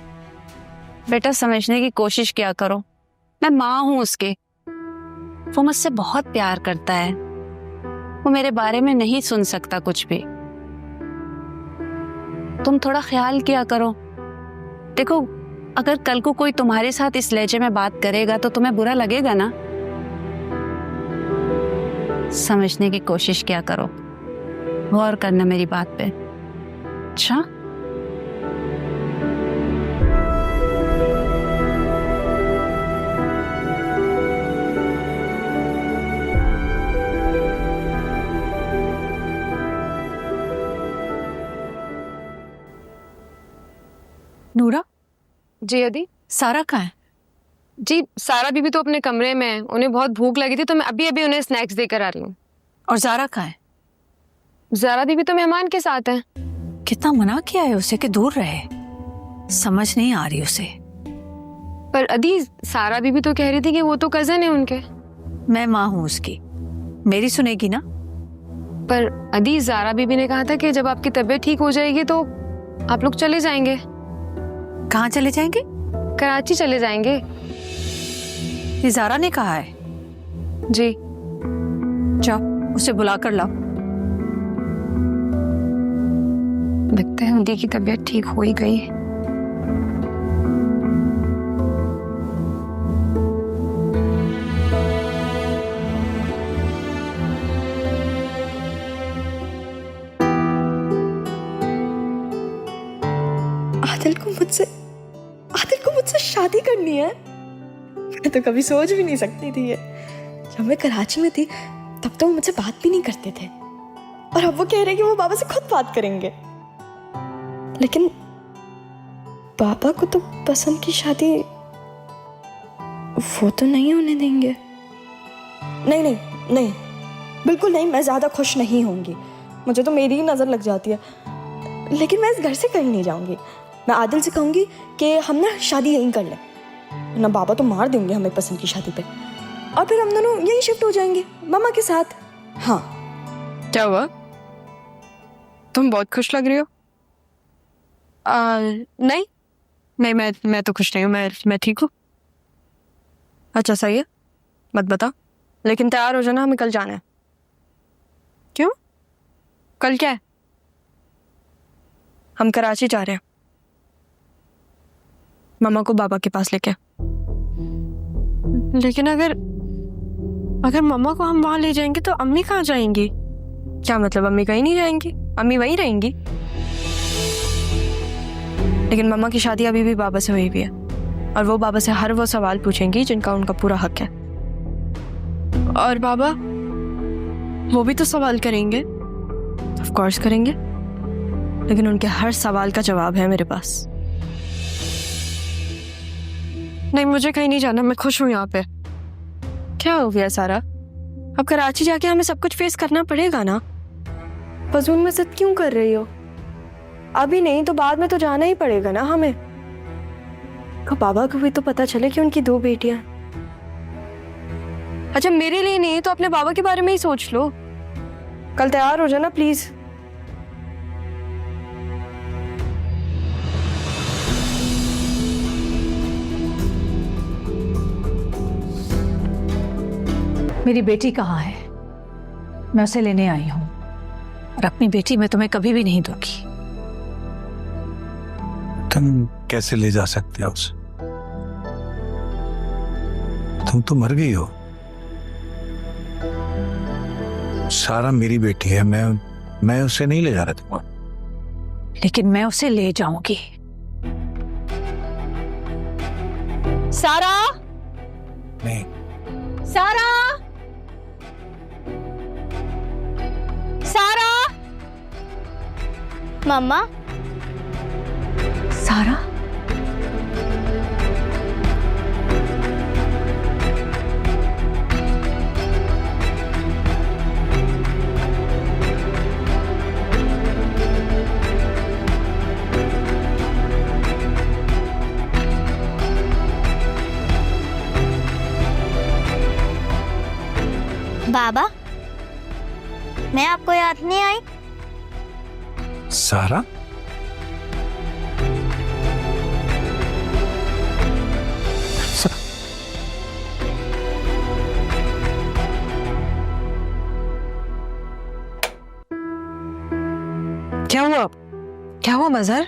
बेटा समझने की कोशिश किया करो, मैं माँ हूं उसके। वो मुझसे बहुत प्यार करता है, वो मेरे बारे में नहीं सुन सकता कुछ भी। तुम थोड़ा ख्याल किया करो। देखो अगर कल को कोई तुम्हारे साथ इस लहजे में बात करेगा तो तुम्हें बुरा लगेगा ना। समझने की कोशिश किया करो, गौर करना मेरी बात पे। अच्छा नूरा जी। अदी सारा कहाँ है? जी सारा बीबी तो अपने कमरे में है, उन्हें बहुत भूख लगी थी तो मैं अभी अभी उन्हें स्नैक्स देकर आ रही हूँ। और ज़ारा कहाँ है? ज़ारा बीबी तो मेहमान के साथ है। कितना मना किया है उसे कि दूर रहे, समझ नहीं आ रही उसे। पर अदी सारा बीबी तो कह रही थी कि वो तो कजन है उनके। मैं माँ हूँ उसकी, मेरी सुनेगी ना। पर अदी ज़ारा बीबी ने कहा था कि जब आपकी तबीयत ठीक हो जाएगी तो आप लोग चले जाएंगे। कहाँ चले जाएंगे? कराची चले जाएंगे। ये ज़ारा ने कहा है? जी। जाओ उसे बुला कर लाओ। लगता है नदी की तबीयत ठीक हो ही गई। आदिल को मुझसे शादी करनी है। मैं तो कभी सोच भी नहीं सकती थी ये। जब मैं कराची में थी तब तो वो मुझसे बात भी नहीं करते थे, और अब वो कह रहे हैं कि वो बाबा से खुद बात करेंगे। लेकिन बाबा को तो पसंद की शादी वो तो नहीं होने देंगे। नहीं नहीं नहीं, बिल्कुल नहीं। मैं ज्यादा खुश नहीं होंगी, मुझे तो मेरी ही नजर लग जाती है। लेकिन मैं इस घर से कहीं नहीं जाऊंगी। मैं आदिल से कहूंगी कि हम ना शादी यहीं कर लें, ना बाबा तो मार देंगे हमें पसंद की शादी पे, और फिर हम दोनों यहीं शिफ्ट हो जाएंगे मामा के साथ। हाँ। क्या हुआ? तुम बहुत खुश लग रही हो। नहीं नहीं, मैं तो खुश नहीं हूँ। मैं ठीक हूँ। अच्छा सही है, मत बता। लेकिन तैयार हो जाना, हमें कल जाना है। क्यों? कल क्या है? हम कराची जा रहे हैं, मामा को बाबा के पास लेके। लेकिन अगर मामा को हम वहां ले जाएंगे तो अम्मी कहाँ जाएंगी? क्या मतलब अम्मी कहीं नहीं जाएंगी? अम्मी वहीं रहेंगी। लेकिन मामा की शादी अभी भी बाबा से हुई भी है, और वो बाबा से हर वो सवाल पूछेंगी जिनका उनका पूरा हक है। और बाबा वो भी तो सवाल करेंगे। ऑफ कोर्स करेंगे, लेकिन उनके हर सवाल का जवाब है मेरे पास। नहीं, मुझे कहीं नहीं जाना, मैं खुश हूँ यहाँ पे। क्या हो गया सारा? अब कराची जाके हमें सब कुछ फेस करना पड़ेगा ना। फजूल में जिद क्यों कर रही हो? अभी नहीं तो बाद में तो जाना ही पड़ेगा ना हमें। बाबा को भी तो पता चले कि उनकी 2 बेटियां। अच्छा, मेरे लिए नहीं तो अपने बाबा के बारे में ही सोच लो। कल तैयार हो जाना प्लीज। मेरी बेटी कहाँ है? मैं उसे लेने आई हूँ, और अपनी बेटी मैं तुम्हें कभी भी नहीं दूंगी। तुम कैसे ले जा सकते हो उसे? तुम तो मर गई हो। सारा मेरी बेटी है, मैं उसे नहीं ले जा रहा था। लेकिन मैं उसे ले जाऊंगी। सारा, नहीं। सारा, सारा, मम्मा, सारा, बाबा, मैं आपको याद नहीं आई? सारा, क्या हुआ? क्या हुआ मजहर?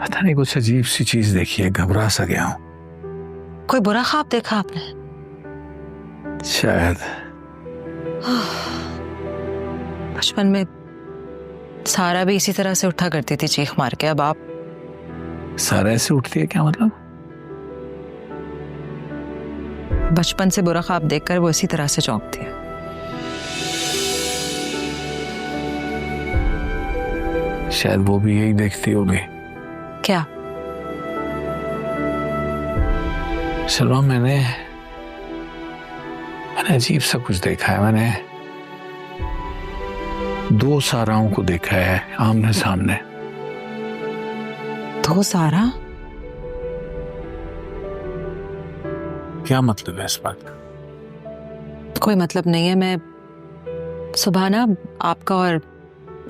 पता नहीं, कुछ अजीब सी चीज देखी है, घबरा सा गया हूं। कोई बुरा ख्वाब देखा आपने? शायद। बचपन में सारा भी इसी तरह से उठा करती थी चीख मार के। अब आप? सारा ऐसे उठती है क्या मतलब? बचपन से बुरा ख्वाब देखकर वो इसी तरह से चौंकती है। शायद वो भी यही देखती होगी। क्या? सलमा, मैंने अजीब सा कुछ देखा है। मैंने 2 साराओं को देखा है आमने सामने। 2 सारा? क्या मतलब है इस बात का? कोई मतलब नहीं है। मैं सुबह ना आपका और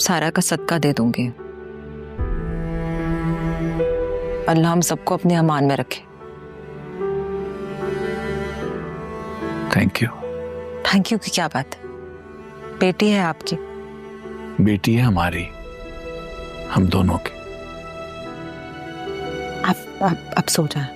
सारा का सदका दे दूंगी। अल्लाह हम सबको अपने अमान में रखे। Thank you. थैंक यू की क्या बात है? बेटी है आपकी, बेटी है हमारी, हम दोनों की। अब सो जाए।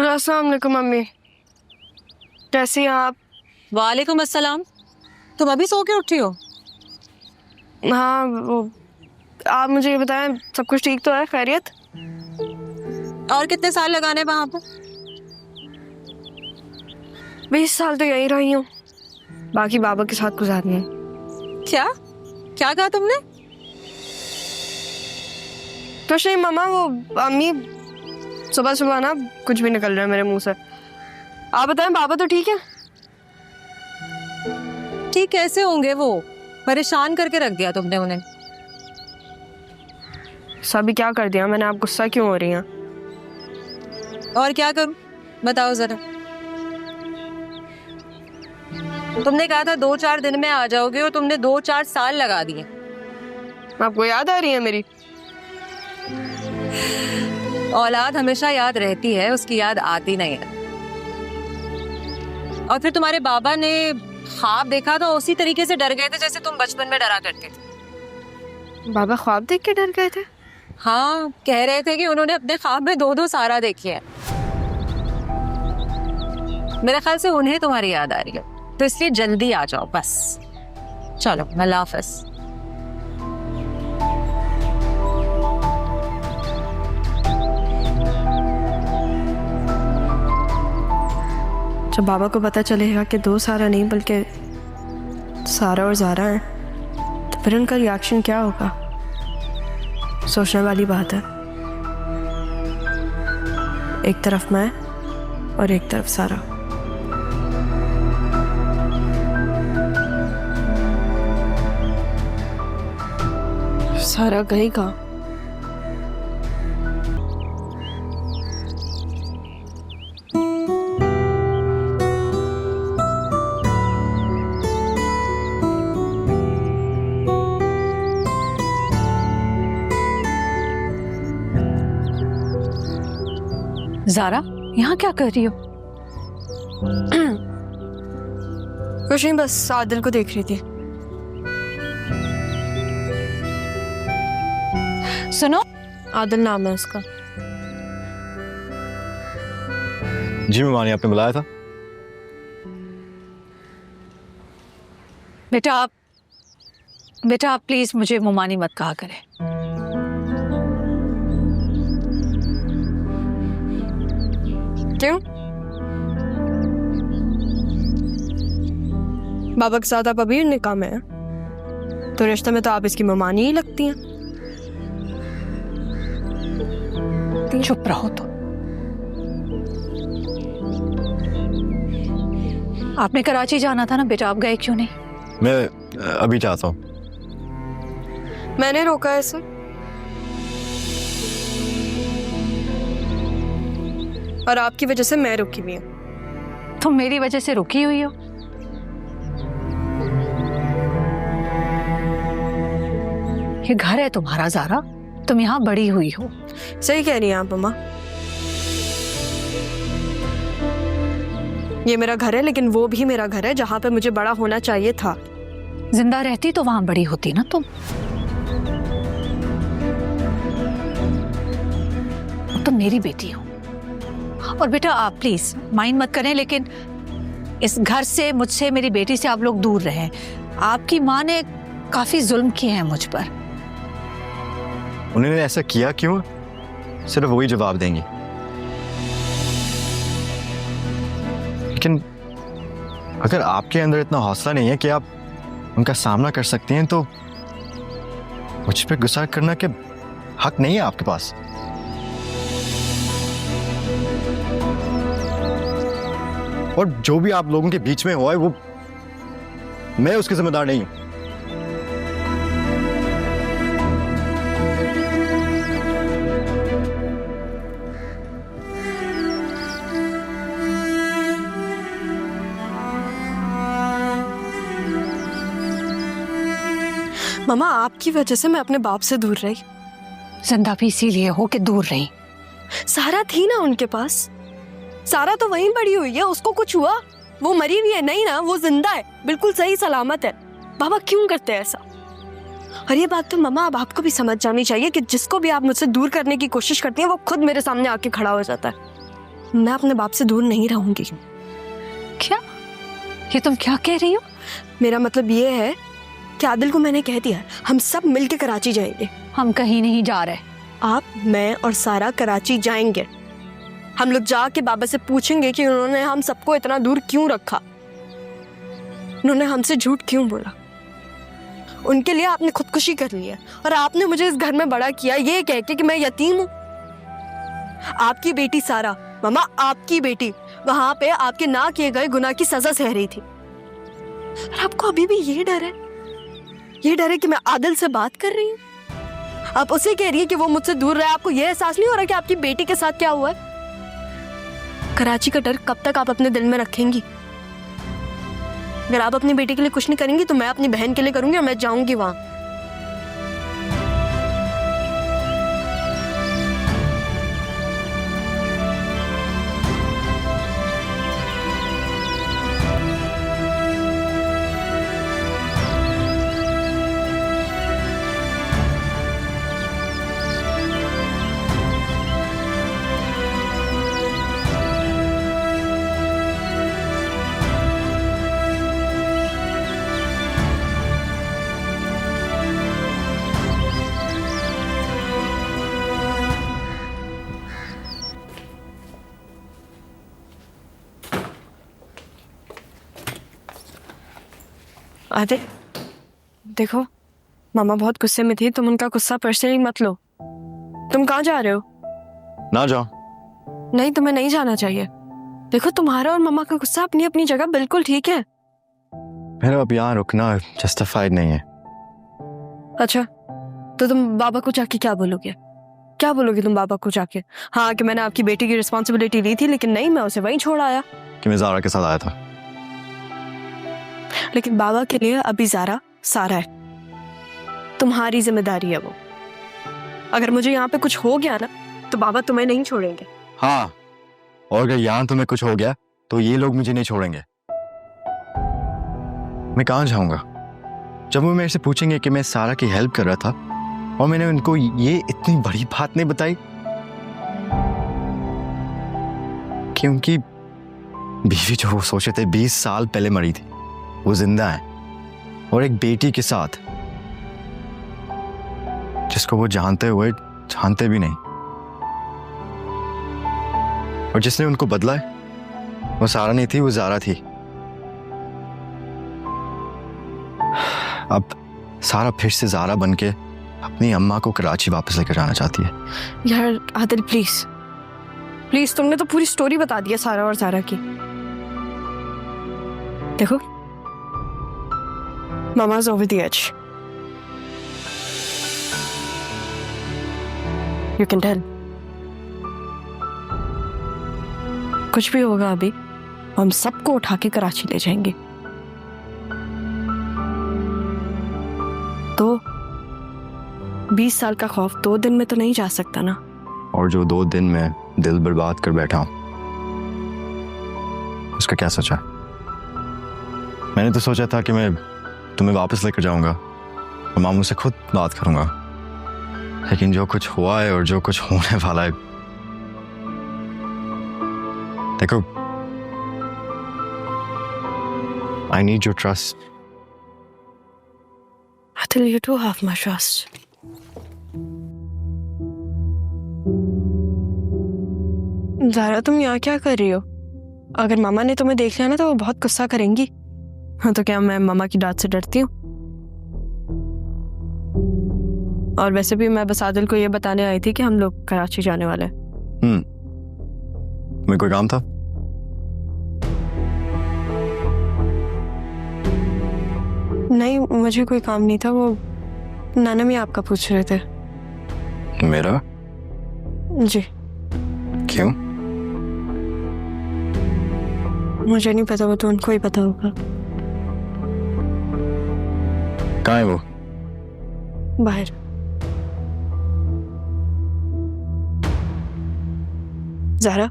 अस्सलाम वालेकुम मम्मी, कैसी हैं आप? वालेकुम अस्सलाम। तुम अभी सो के उठी हो? हाँ, वो आप मुझे ये बताएं, सब कुछ ठीक तो है? खैरियत? और कितने साल लगाने वहां पर? 20 साल तो यहीं रही हूँ, बाकी बाबा के साथ गुजारनी है। क्या क्या कहा तुमने? कुछ नहीं मम्मा, वो अम्मी सुबह सुबह ना कुछ भी निकल रहा है मेरे मुंह से। आप बताएं, बाबा तो ठीक है? ठीक कैसे होंगे, वो परेशान करके रख दिया तुमने उन्हें। सभी क्या कर दिया मैंने? आप गुस्सा क्यों हो रही हैं? और क्या करूं बताओ जरा। तुमने कहा था 2-4 दिन में आ जाओगे और तुमने 2-4 साल लगा दिए। आपको याद आ रही है मेरी? औलाद हमेशा याद रहती है, उसकी याद आती नहीं है। और फिर तुम्हारे बाबा ने ख्वाब देखा तो उसी तरीके से डर गए थे जैसे तुम बचपन में डरा करते थे। बाबा ख्वाब देख के डर गए थे? हाँ, कह रहे थे कि उन्होंने अपने ख्वाब में 2-2 सारा देखी है। मेरे ख्याल से उन्हें तुम्हारी याद आ रही है, तो इसलिए जल्दी आ जाओ बस। चलो, अल्लाह हाफ़िज़। जब बाबा को पता चलेगा कि 2 सारा नहीं बल्कि सारा और ज़ारा है, तो फिर उनका रिएक्शन क्या होगा? सोचने वाली बात है। एक तरफ मैं और एक तरफ सारा। सारा गई कहाँ? ज़ारा, यहाँ क्या कर रही हो? कुछ नहीं, बस आदिल को देख रही थी। सुनो, आदिल नाम है उसका। जी मेमानी, आपने बुलाया था? बेटा आप प्लीज मुझे मुमानी मत कहा करें। क्यों? बाबा के साथ आप अभी निकाह में हैं, तो रिश्ते में तो आप इसकी ममानी ही लगती हैं। चुप रहो तो। आपने कराची जाना था ना बेटा, आप गए क्यों नहीं? मैं अभी चाहता हूँ। मैंने रोका है इसे, और आपकी वजह से मैं रुकी हुई हूँ। तुम मेरी वजह से रुकी हुई हो? ये घर है तुम्हारा ज़ारा, तुम यहाँ बड़ी हुई हो। सही कह रही हैं आप अम्मा, ये मेरा घर है, लेकिन वो भी मेरा घर है जहाँ पे मुझे बड़ा होना चाहिए था। जिंदा रहती तो वहां बड़ी होती ना तुम। तुम मेरी बेटी हो। और बेटा आप प्लीज माइंड मत करें, लेकिन इस घर से, मुझसे, मेरी बेटी से आप लोग दूर रहें। आपकी माँ ने काफी जुल्म किए हैं मुझ पर। उन्होंने ऐसा किया क्यों? सिर्फ वही जवाब देंगे। लेकिन अगर आपके अंदर इतना हौसला नहीं है कि आप उनका सामना कर सकती हैं, तो मुझ पे गुस्सा करना के हक नहीं है आपके पास। और जो भी आप लोगों के बीच में हुआ है, वो मैं उसके जिम्मेदार नहीं हूं। मामा आपकी वजह से मैं अपने बाप से दूर रही। जिंदा भी इसीलिए हो कि दूर रही। सारा थी ना उनके पास, सारा तो वहीं पड़ी हुई है, उसको कुछ हुआ? वो मरी हुई है? नहीं ना, वो जिंदा है, बिल्कुल सही सलामत है। बाबा क्यों करते हैं ऐसा? और ये बात तो मामा अब आपको भी समझ जानी चाहिए कि जिसको भी आप मुझसे दूर करने की कोशिश करती हैं वो खुद मेरे सामने आके खड़ा हो जाता है। मैं अपने बाप से दूर नहीं रहूंगी। क्या? ये तुम क्या कह रही हो? मेरा मतलब ये है कि आदिल को मैंने कह दिया है, हम सब मिलके कराची जाएंगे। हम कहीं नहीं जा रहे। आप, मैं और सारा कराची जाएंगे। हम लोग जाके बाबा से पूछेंगे कि उन्होंने हम सबको इतना दूर क्यों रखा, उन्होंने हमसे झूठ क्यों बोला। उनके लिए आपने खुदकुशी कर ली है और आपने मुझे इस घर में बड़ा किया ये कह के कि मैं यतीम हूं। आपकी बेटी सारा, मामा आपकी बेटी वहां पे आपके ना किए गए गुनाह की सजा सह रही थी, और आपको अभी भी ये डर है कि मैं आदिल से बात कर रही हूँ। आप उसे कह रही है कि वो मुझसे दूर रहे। आपको ये एहसास नहीं हो रहा कि आपकी बेटी के साथ क्या हुआ है? कराची का डर कब तक आप अपने दिल में रखेंगी? अगर आप अपनी बेटी के लिए कुछ नहीं करेंगी तो मैं अपनी बहन के लिए करूंगी और मैं जाऊंगी वहां। आदे देखो, मामा बहुत गुस्से में थी, तुम उनका गुस्सा पर्सनली मत लो। तुम कहाँ जा रहे हो? ना जाओ। नहीं, तुम्हें नहीं जाना चाहिए। देखो, तुम्हारा और मामा का गुस्सा अपनी अपनी जगह बिल्कुल ठीक है। मेरा अब यहाँ रुकना जस्टिफाइड नहीं है। अच्छा, तो तुम बाबा को जाके क्या बोलोगे? क्या बोलोगे तुम बाबा को जाके? हाँ, कि मैंने आपकी बेटी की रिस्पॉन्सिबिलिटी ली थी, लेकिन नहीं, मैं उसे वहीं छोड़ आया। कि मैं ज़ारा के साथ आया था। लेकिन बाबा के लिए अभी ज़ारा सारा है, तुम्हारी जिम्मेदारी है वो। अगर मुझे यहाँ पे कुछ हो गया ना तो बाबा तुम्हें नहीं छोड़ेंगे। हाँ, और अगर यहाँ तुम्हें कुछ हो गया तो ये लोग मुझे नहीं छोड़ेंगे। मैं कहाँ जाऊंगा? जब वो मेरे से पूछेंगे कि मैं सारा की हेल्प कर रहा था और मैंने उनको ये इतनी बड़ी बात नहीं बताई कि उनकी बीवी जो वो सोचे थे 20 साल पहले मरी थी, वो जिंदा है और एक बेटी के साथ, जिसको वो जानते हुए जानते भी नहीं, और जिसने उनको बदला है वो सारा नहीं थी, वो ज़ारा थी। अब सारा फिर से ज़ारा बनके अपनी अम्मा को कराची वापस लेकर जाना चाहती है। यार आदिल, प्लीज प्लीज, तुमने तो पूरी स्टोरी बता दी है सारा और ज़ारा की। देखो, Mama's over the edge. You can tell. कुछ भी होगा अभी, हम सबको उठा के कराची ले जाएंगे। तो 20 साल का खौफ 2 दिन में तो नहीं जा सकता ना। और जो 2 दिन में दिल बर्बाद कर बैठा हूं, उसका क्या सोचा? मैंने तो सोचा था कि मैं तुम्हें वापस लेकर जाऊंगा और मामू से खुद बात करूंगा, लेकिन जो कुछ हुआ है और जो कुछ होने वाला है, देखो, I need your trust. Atul, you do have my trust. Zaara, तुम यहाँ क्या कर रही हो? अगर मामा ने तुम्हें देख लिया ना तो वो बहुत गुस्सा करेंगी। हाँ, तो क्या मैं मामा की डांट से डरती हूँ? और वैसे भी मैं बस आदिल को ये बताने आई थी कि हम लोग कराची जाने वाले हैं। मैं कोई काम था? नहीं, मुझे कोई काम नहीं था। वो नाना भी आपका पूछ रहे थे। मेरा? जी। क्यों? मुझे नहीं पता, वो तो उनको ही पता होगा। कहाँ है वो? बाहर। ज़ारा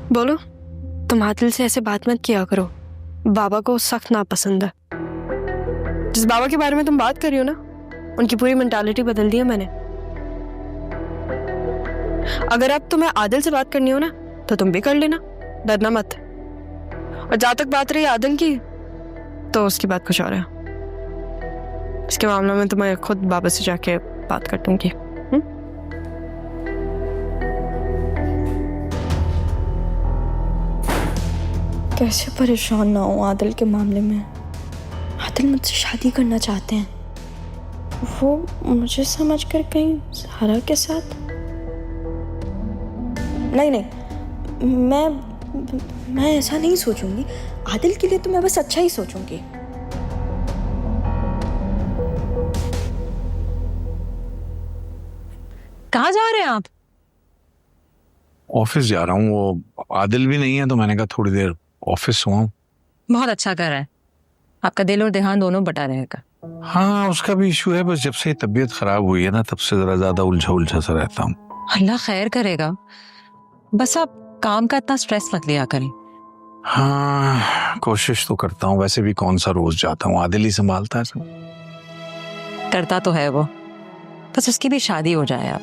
बोलो, तुम आदिल से ऐसे बात मत किया करो, बाबा को सख्त नापसंद है। जिस बाबा के बारे में तुम बात कर रही हो ना, उनकी पूरी मेंटालिटी बदल दी है मैंने। अगर अब तुम्हें आदिल से बात करनी हो ना तो तुम भी कर लेना, डरना मत। और जहां तक बात रही आदिल की, तो उसकी बात कुछ और है। इसके मामले में तो मैं खुद बाबा से जाके बात कर दूंगी। कैसे परेशान ना हो आदिल के मामले में। आदिल मुझसे शादी करना चाहते हैं, वो मुझे समझकर कहीं ज़ारा के साथ। नहीं, मैं ऐसा नहीं सोचूंगी। आदिल के लिए तो मैं बस अच्छा ही सोचूंगी। कहाँ जा रहे हैं आप? ऑफिस जा रहा हूँ। वो आदिल भी नहीं है तो मैंने कहा थोड़ी देर ऑफिस हुआ। बहुत अच्छा कर रहा है, आपका दिल और ध्यान दोनों बटा रहेगा। हाँ, उसका भी इशू है, बस जब से तबीयत खराब हुई है ना तब से जरा ज्यादा उलझा सा रहता हूँ। अल्लाह खैर करेगा, बस आप काम का इतना स्ट्रेस मत लिया करें। हाँ, कोशिश तो करता हूँ, वैसे भी कौन सा रोज जाता हूँ, आदिल ही संभालता है सब। करता तो है वो, बस उसकी भी शादी हो जाए। आप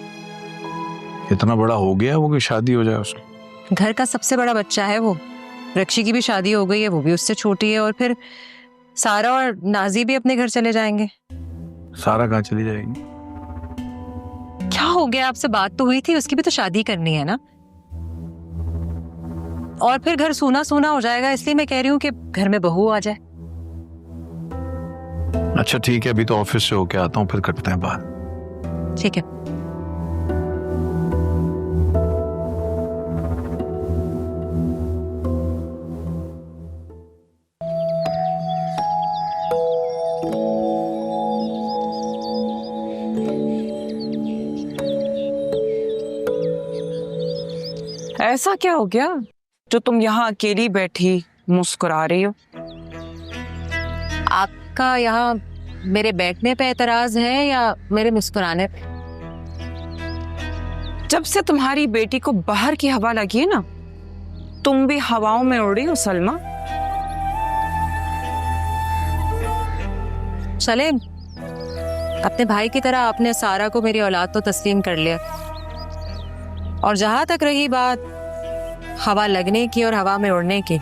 इतना बड़ा हो गया वो कि शादी हो जाए उसकी? घर का सबसे बड़ा बच्चा है वो। रक्षी की भी शादी हो गई है, वो भी उससे छोटी है, और फिर सारा और नाजी भी अपने घर चले जाएंगे। सारा कहाँ चली जाएगी? क्या हो गया, आपसे बात तो हुई थी, उसकी भी तो शादी करनी है ना। और फिर घर सूना सूना हो जाएगा, इसलिए मैं कह रही हूँ कि घर में बहू आ जाए। अच्छा ठीक है, अभी तो ऑफिस से होके आता हूँ, फिर करते हैं बात। ठीक है। ऐसा क्या हो गया जो तुम यहाँ अकेली बैठी मुस्कुरा रही हो? आपका यहाँ मेरे बैठने पे एतराज है या मेरे मुस्कुराने पे? जब से तुम्हारी बेटी को बाहर की हवा लगी है ना, तुम भी हवाओं में उड़ रही हो सलमा। चले, अपने भाई की तरह आपने सारा को मेरी औलाद तो तस्लीम कर लिया, और जहां तक रही बात हवा लगने की और हवा में उड़ने की,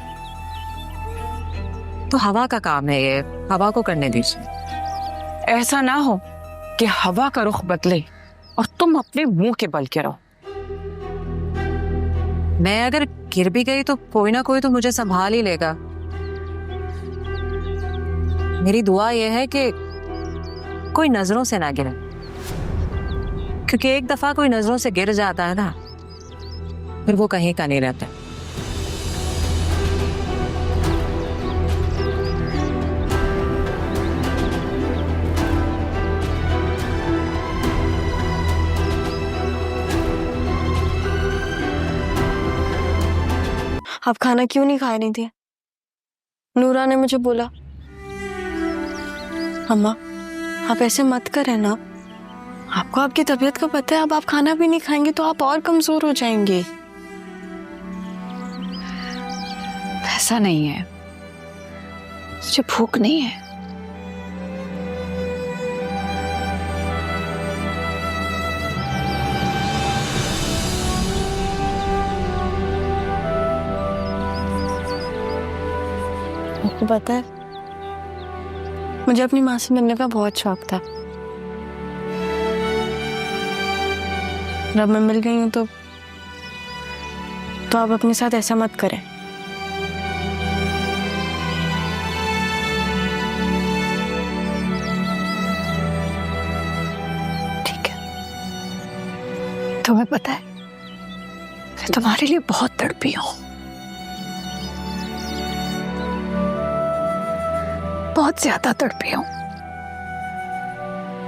तो हवा का काम है ये, हवा को करने दीजिए। ऐसा ना हो कि हवा का रुख बदले और तुम अपने मुंह के बल के रहो। मैं अगर गिर भी गई तो कोई ना कोई तो मुझे संभाल ही लेगा। मेरी दुआ यह है कि कोई नजरों से ना गिरे, क्योंकि एक दफा कोई नजरों से गिर जाता है ना, फिर वो कहीं का नहीं रहता। आप खाना क्यों नहीं खा रही थी? नूरा ने मुझे बोला। अम्मा, आप ऐसे मत करें ना, आपको आपकी तबीयत का पता है। अब आप खाना भी नहीं खाएंगे तो आप और कमजोर हो जाएंगे। ऐसा नहीं है, मुझे भूख नहीं है। आपको पता है, मुझे अपनी माँ से मिलने का बहुत शौक था। जब मैं मिल गई हूँ तो आप अपने साथ ऐसा मत करें। ठीक है, तुम्हें पता है मैं तुम्हारे लिए बहुत तड़पी हूँ, बहुत ज्यादा तड़पी हूँ।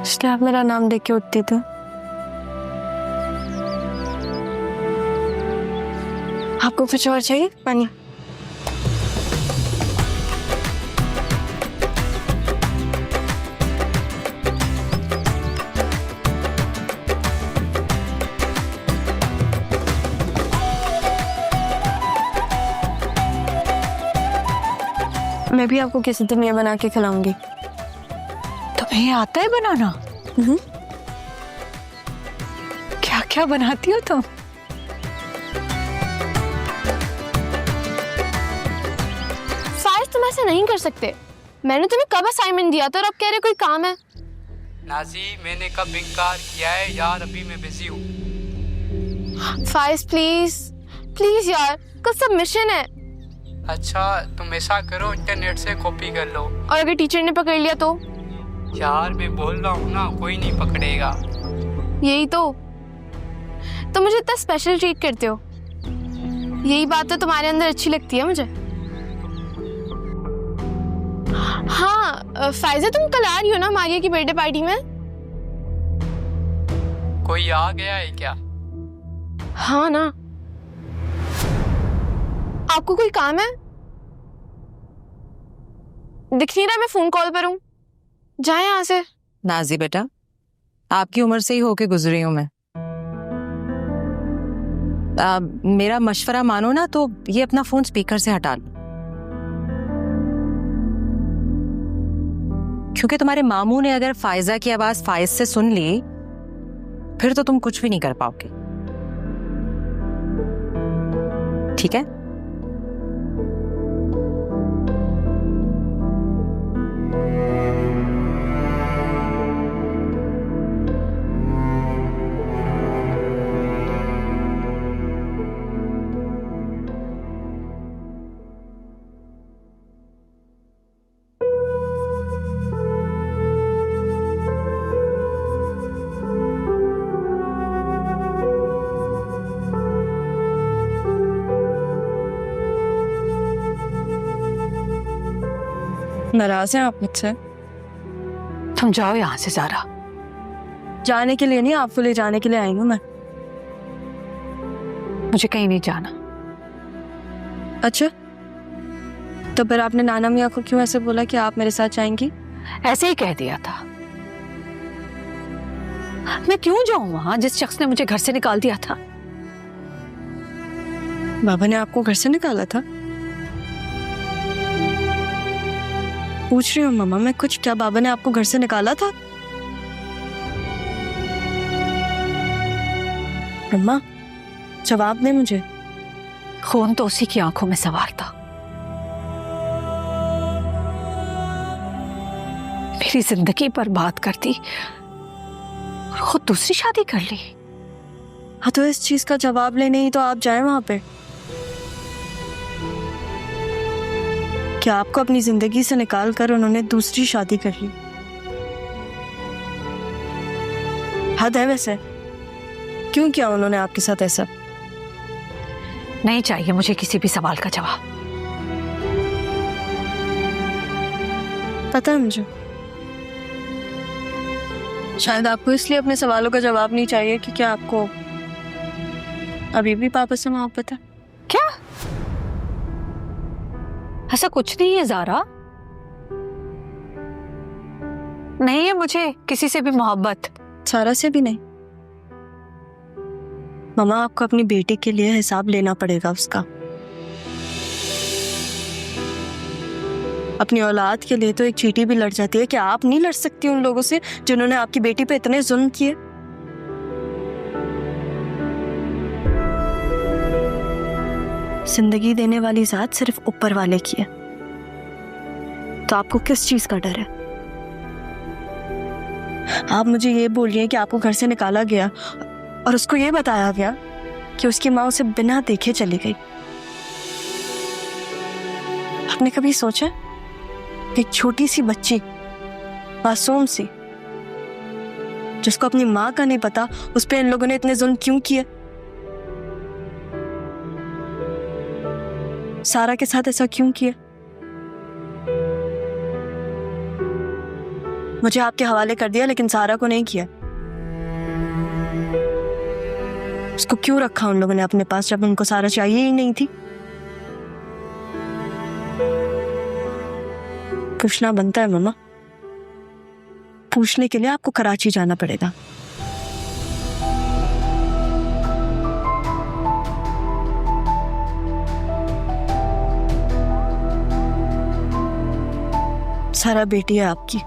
इसलिए आप मेरा नाम देख के उठती थी। आपको कुछ और चाहिए? पानी? मैं भी आपको किसी दिन ये बना के खिलाऊंगी। तुम्हें ये आता है बनाना? क्या क्या बनाती हो तुम? फाइज, तुम ऐसा नहीं कर सकते। मैंने तुम्हें कब असाइनमेंट दिया था और अब कह रहे कोई काम है। नाजी, मैंने कब इनकार किया है यार, अभी मैं बिजी हूँ। फाइज प्लीज प्लीज यार, कल सबमिशन है। अच्छा, तुम ऐसा करो, इंटरनेट से कॉपी कर लो। और अगर टीचर ने पकड़ लिया तो? यार मैं बोल रहा हूँ ना, कोई नहीं पकड़ेगा। यही तो मुझे इतना स्पेशल ट्रीट करते हो। यही बात तो तुम्हारे अंदर अच्छी लगती है मुझे। हाँ फाइजा, तुम कल आ रही हो ना मारिया की बर्थडे पार्टी में? कोई आ गया है क्या? हाँ ना। आपको कोई काम है? दिख नहीं रहा मैं फोन कॉल पर हूँ। जाए यहाँ से। नाजी बेटा, आपकी उम्र से ही होके गुजरी हूं मैं। मेरा मशवरा मानो ना तो ये अपना फोन स्पीकर से हटा लो, क्योंकि तुम्हारे मामू ने अगर फायजा की आवाज फाइज से सुन ली फिर तो तुम कुछ भी नहीं कर पाओगे। ठीक है? नाराज हैं आप मुझसे? तुम जाओ यहाँ से ज़ारा। जाने के लिए नहीं, आपको ले जाने के लिए आई हूँ मैं। मुझे कहीं नहीं जाना। अच्छा, तो फिर आपने नाना मियाँ को क्यों ऐसे बोला कि आप मेरे साथ जाएंगी? ऐसे ही कह दिया था। मैं क्यों जाऊं वहां जिस शख्स ने मुझे घर से निकाल दिया था? बाबा ने आपको घर से निकाला था? पूछ रही हूँ मामा मैं कुछ, क्या बाबा ने आपको घर से निकाला था? मम्मा जवाब दे मुझे। खून तो उसी की आंखों में सवार था। मेरी जिंदगी बर्बाद कर दी और खुद दूसरी शादी कर ली। हाँ तो इस चीज का जवाब लेने ही तो आप जाए वहां पे। क्या आपको अपनी जिंदगी से निकाल कर उन्होंने दूसरी शादी कर ली? हद है वैसे। क्यों किया उन्होंने आपके साथ ऐसा? नहीं चाहिए मुझे किसी भी सवाल का जवाब। पता है मुझे, शायद आपको इसलिए अपने सवालों का जवाब नहीं चाहिए कि क्या आपको अभी भी पापा से मोहब्बत है? क्या? ऐसा कुछ नहीं है ज़ारा। नहीं है मुझे किसी से भी मोहब्बत। सारा से भी नहीं? मामा आपको अपनी बेटी के लिए हिसाब लेना पड़ेगा उसका। अपनी औलाद के लिए तो एक चींटी भी लड़ जाती है, क्या आप नहीं लड़ सकती उन लोगों से जिन्होंने आपकी बेटी पे इतने जुल्म किए? जिंदगी देने वाली जात सिर्फ ऊपर वाले की है, तो आपको किस चीज का डर है? आप मुझे ये बोल रही हैं कि आपको घर से निकाला गया और उसको ये बताया गया कि उसकी माँ उसे बिना देखे चली गई। आपने कभी सोचा एक छोटी सी बच्ची, मासूम सी, जिसको अपनी माँ का नहीं पता, उस पे इन लोगों ने इतने जुल्म क्यों किए? सारा के साथ ऐसा क्यों किया? मुझे आपके हवाले कर दिया लेकिन सारा को नहीं किया। उसको क्यों रखा उन लोगों ने अपने पास जब उनको सारा चाहिए ही नहीं थी? पूछना बनता है मम्मा। पूछने के लिए आपको कराची जाना पड़ेगा। सारा बेटी है आपकी,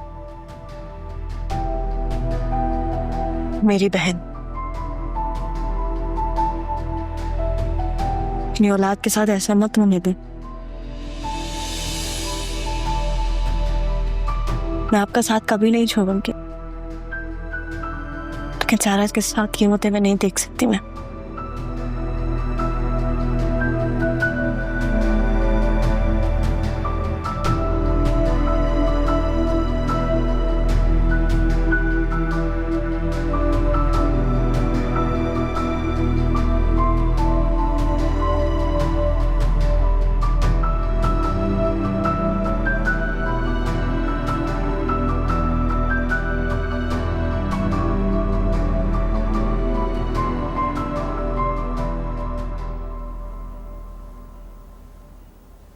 मेरी बहन। अपनी औलाद के साथ ऐसा मत होने दे। मैं आपका साथ कभी नहीं छोड़ूंगी, लेकिन सारा के साथ ये होते हुए नहीं देख सकती मैं।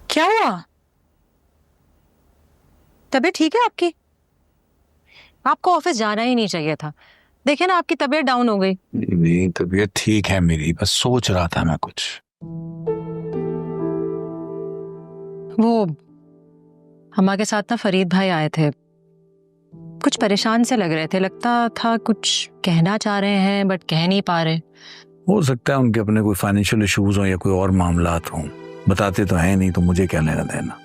क्या हुआ? तबीयत ठीक है आपकी? आपको ऑफिस जाना ही नहीं चाहिए था। देखिए ना, आपकी तबीयत डाउन हो गई। नहीं, तबीयत ठीक है मेरी, बस सोच रहा था मैं कुछ। वो अम्मा के साथ ना फरीद भाई आए थे, कुछ परेशान से लग रहे थे। लगता था कुछ कहना चाह रहे हैं बट कह नहीं पा रहे। हो सकता है उनके अपने कोई फाइनेंशियल इश्यूज हो या कोई और मामलात हों। बताते तो है नहीं, तो मुझे क्या लेना देना।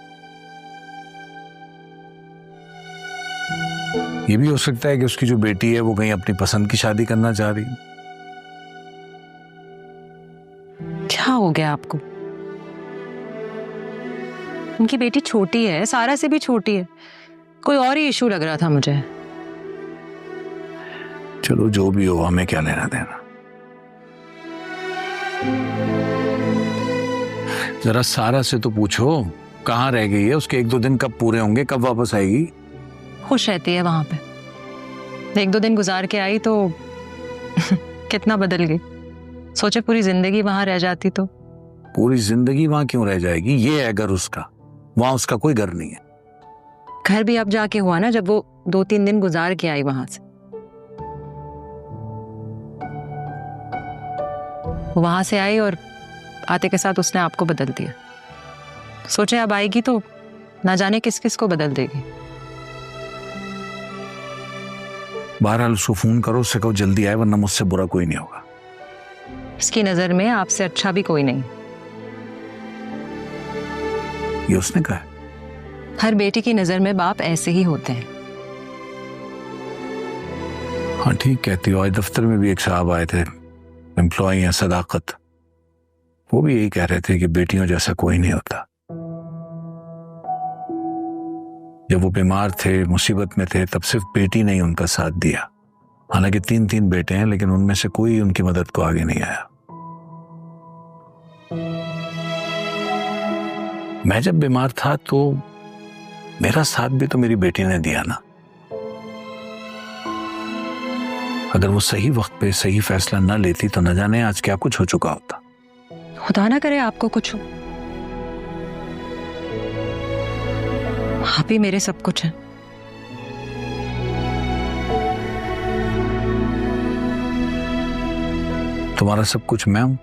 ये भी हो सकता है कि उसकी जो बेटी है वो कहीं अपनी पसंद की शादी करना चाह रही है। क्या हो गया आपको? उनकी बेटी छोटी है, सारा से भी छोटी है। कोई और ही इशू लग रहा था मुझे। चलो जो भी हो, हमें क्या लेना देना। जरा सारा से तो पूछो कहाँ रह गई है, उसके 1-2 दिन कब पूरे होंगे, कब वापस आएगी। खुश रहती है वहां पे। 1-2 दिन गुजार के आई तो कितना बदल गई। सोचे पूरी जिंदगी वहां रह जाती तो। पूरी जिंदगी वहां क्यों रह जाएगी? ये है घर उसका, वहां उसका कोई घर नहीं है। घर भी अब जाके हुआ ना, जब वो 2-3 दिन गुजार के आई वहां से। वहां से आई और आते के साथ उसने आपको बदल दिया। सोचे अब आएगी तो ना जाने किस किस को बदल देगी। बहरहाल उसको फोन करो, उससे कहो जल्दी आए, वरना मुझसे बुरा कोई नहीं होगा। इसकी नजर में आपसे अच्छा भी कोई नहीं। ये उसने कहा है। हर बेटी की नजर में बाप ऐसे ही होते हैं। हाँ ठीक कहती हो। आज दफ्तर में भी एक साहब आए थे, एम्प्लॉय हैं सदाकत। वो भी यही कह रहे थे कि बेटियों जैसा कोई नहीं होता। जब वो बीमार थे, मुसीबत में थे, तब सिर्फ बेटी ने ही उनका साथ दिया। हालांकि 3 बेटे हैं, लेकिन उनमें से कोई उनकी मदद को आगे नहीं आया। मैं जब बीमार था तो मेरा साथ भी तो मेरी बेटी ने दिया ना। अगर वो सही वक्त पे सही फैसला न लेती तो न जाने आज क्या कुछ हो चुका होता। खुदा ना करे आपको कुछ हो। आप ही मेरे सब कुछ हैं। तुम्हारा सब कुछ मैं हूं।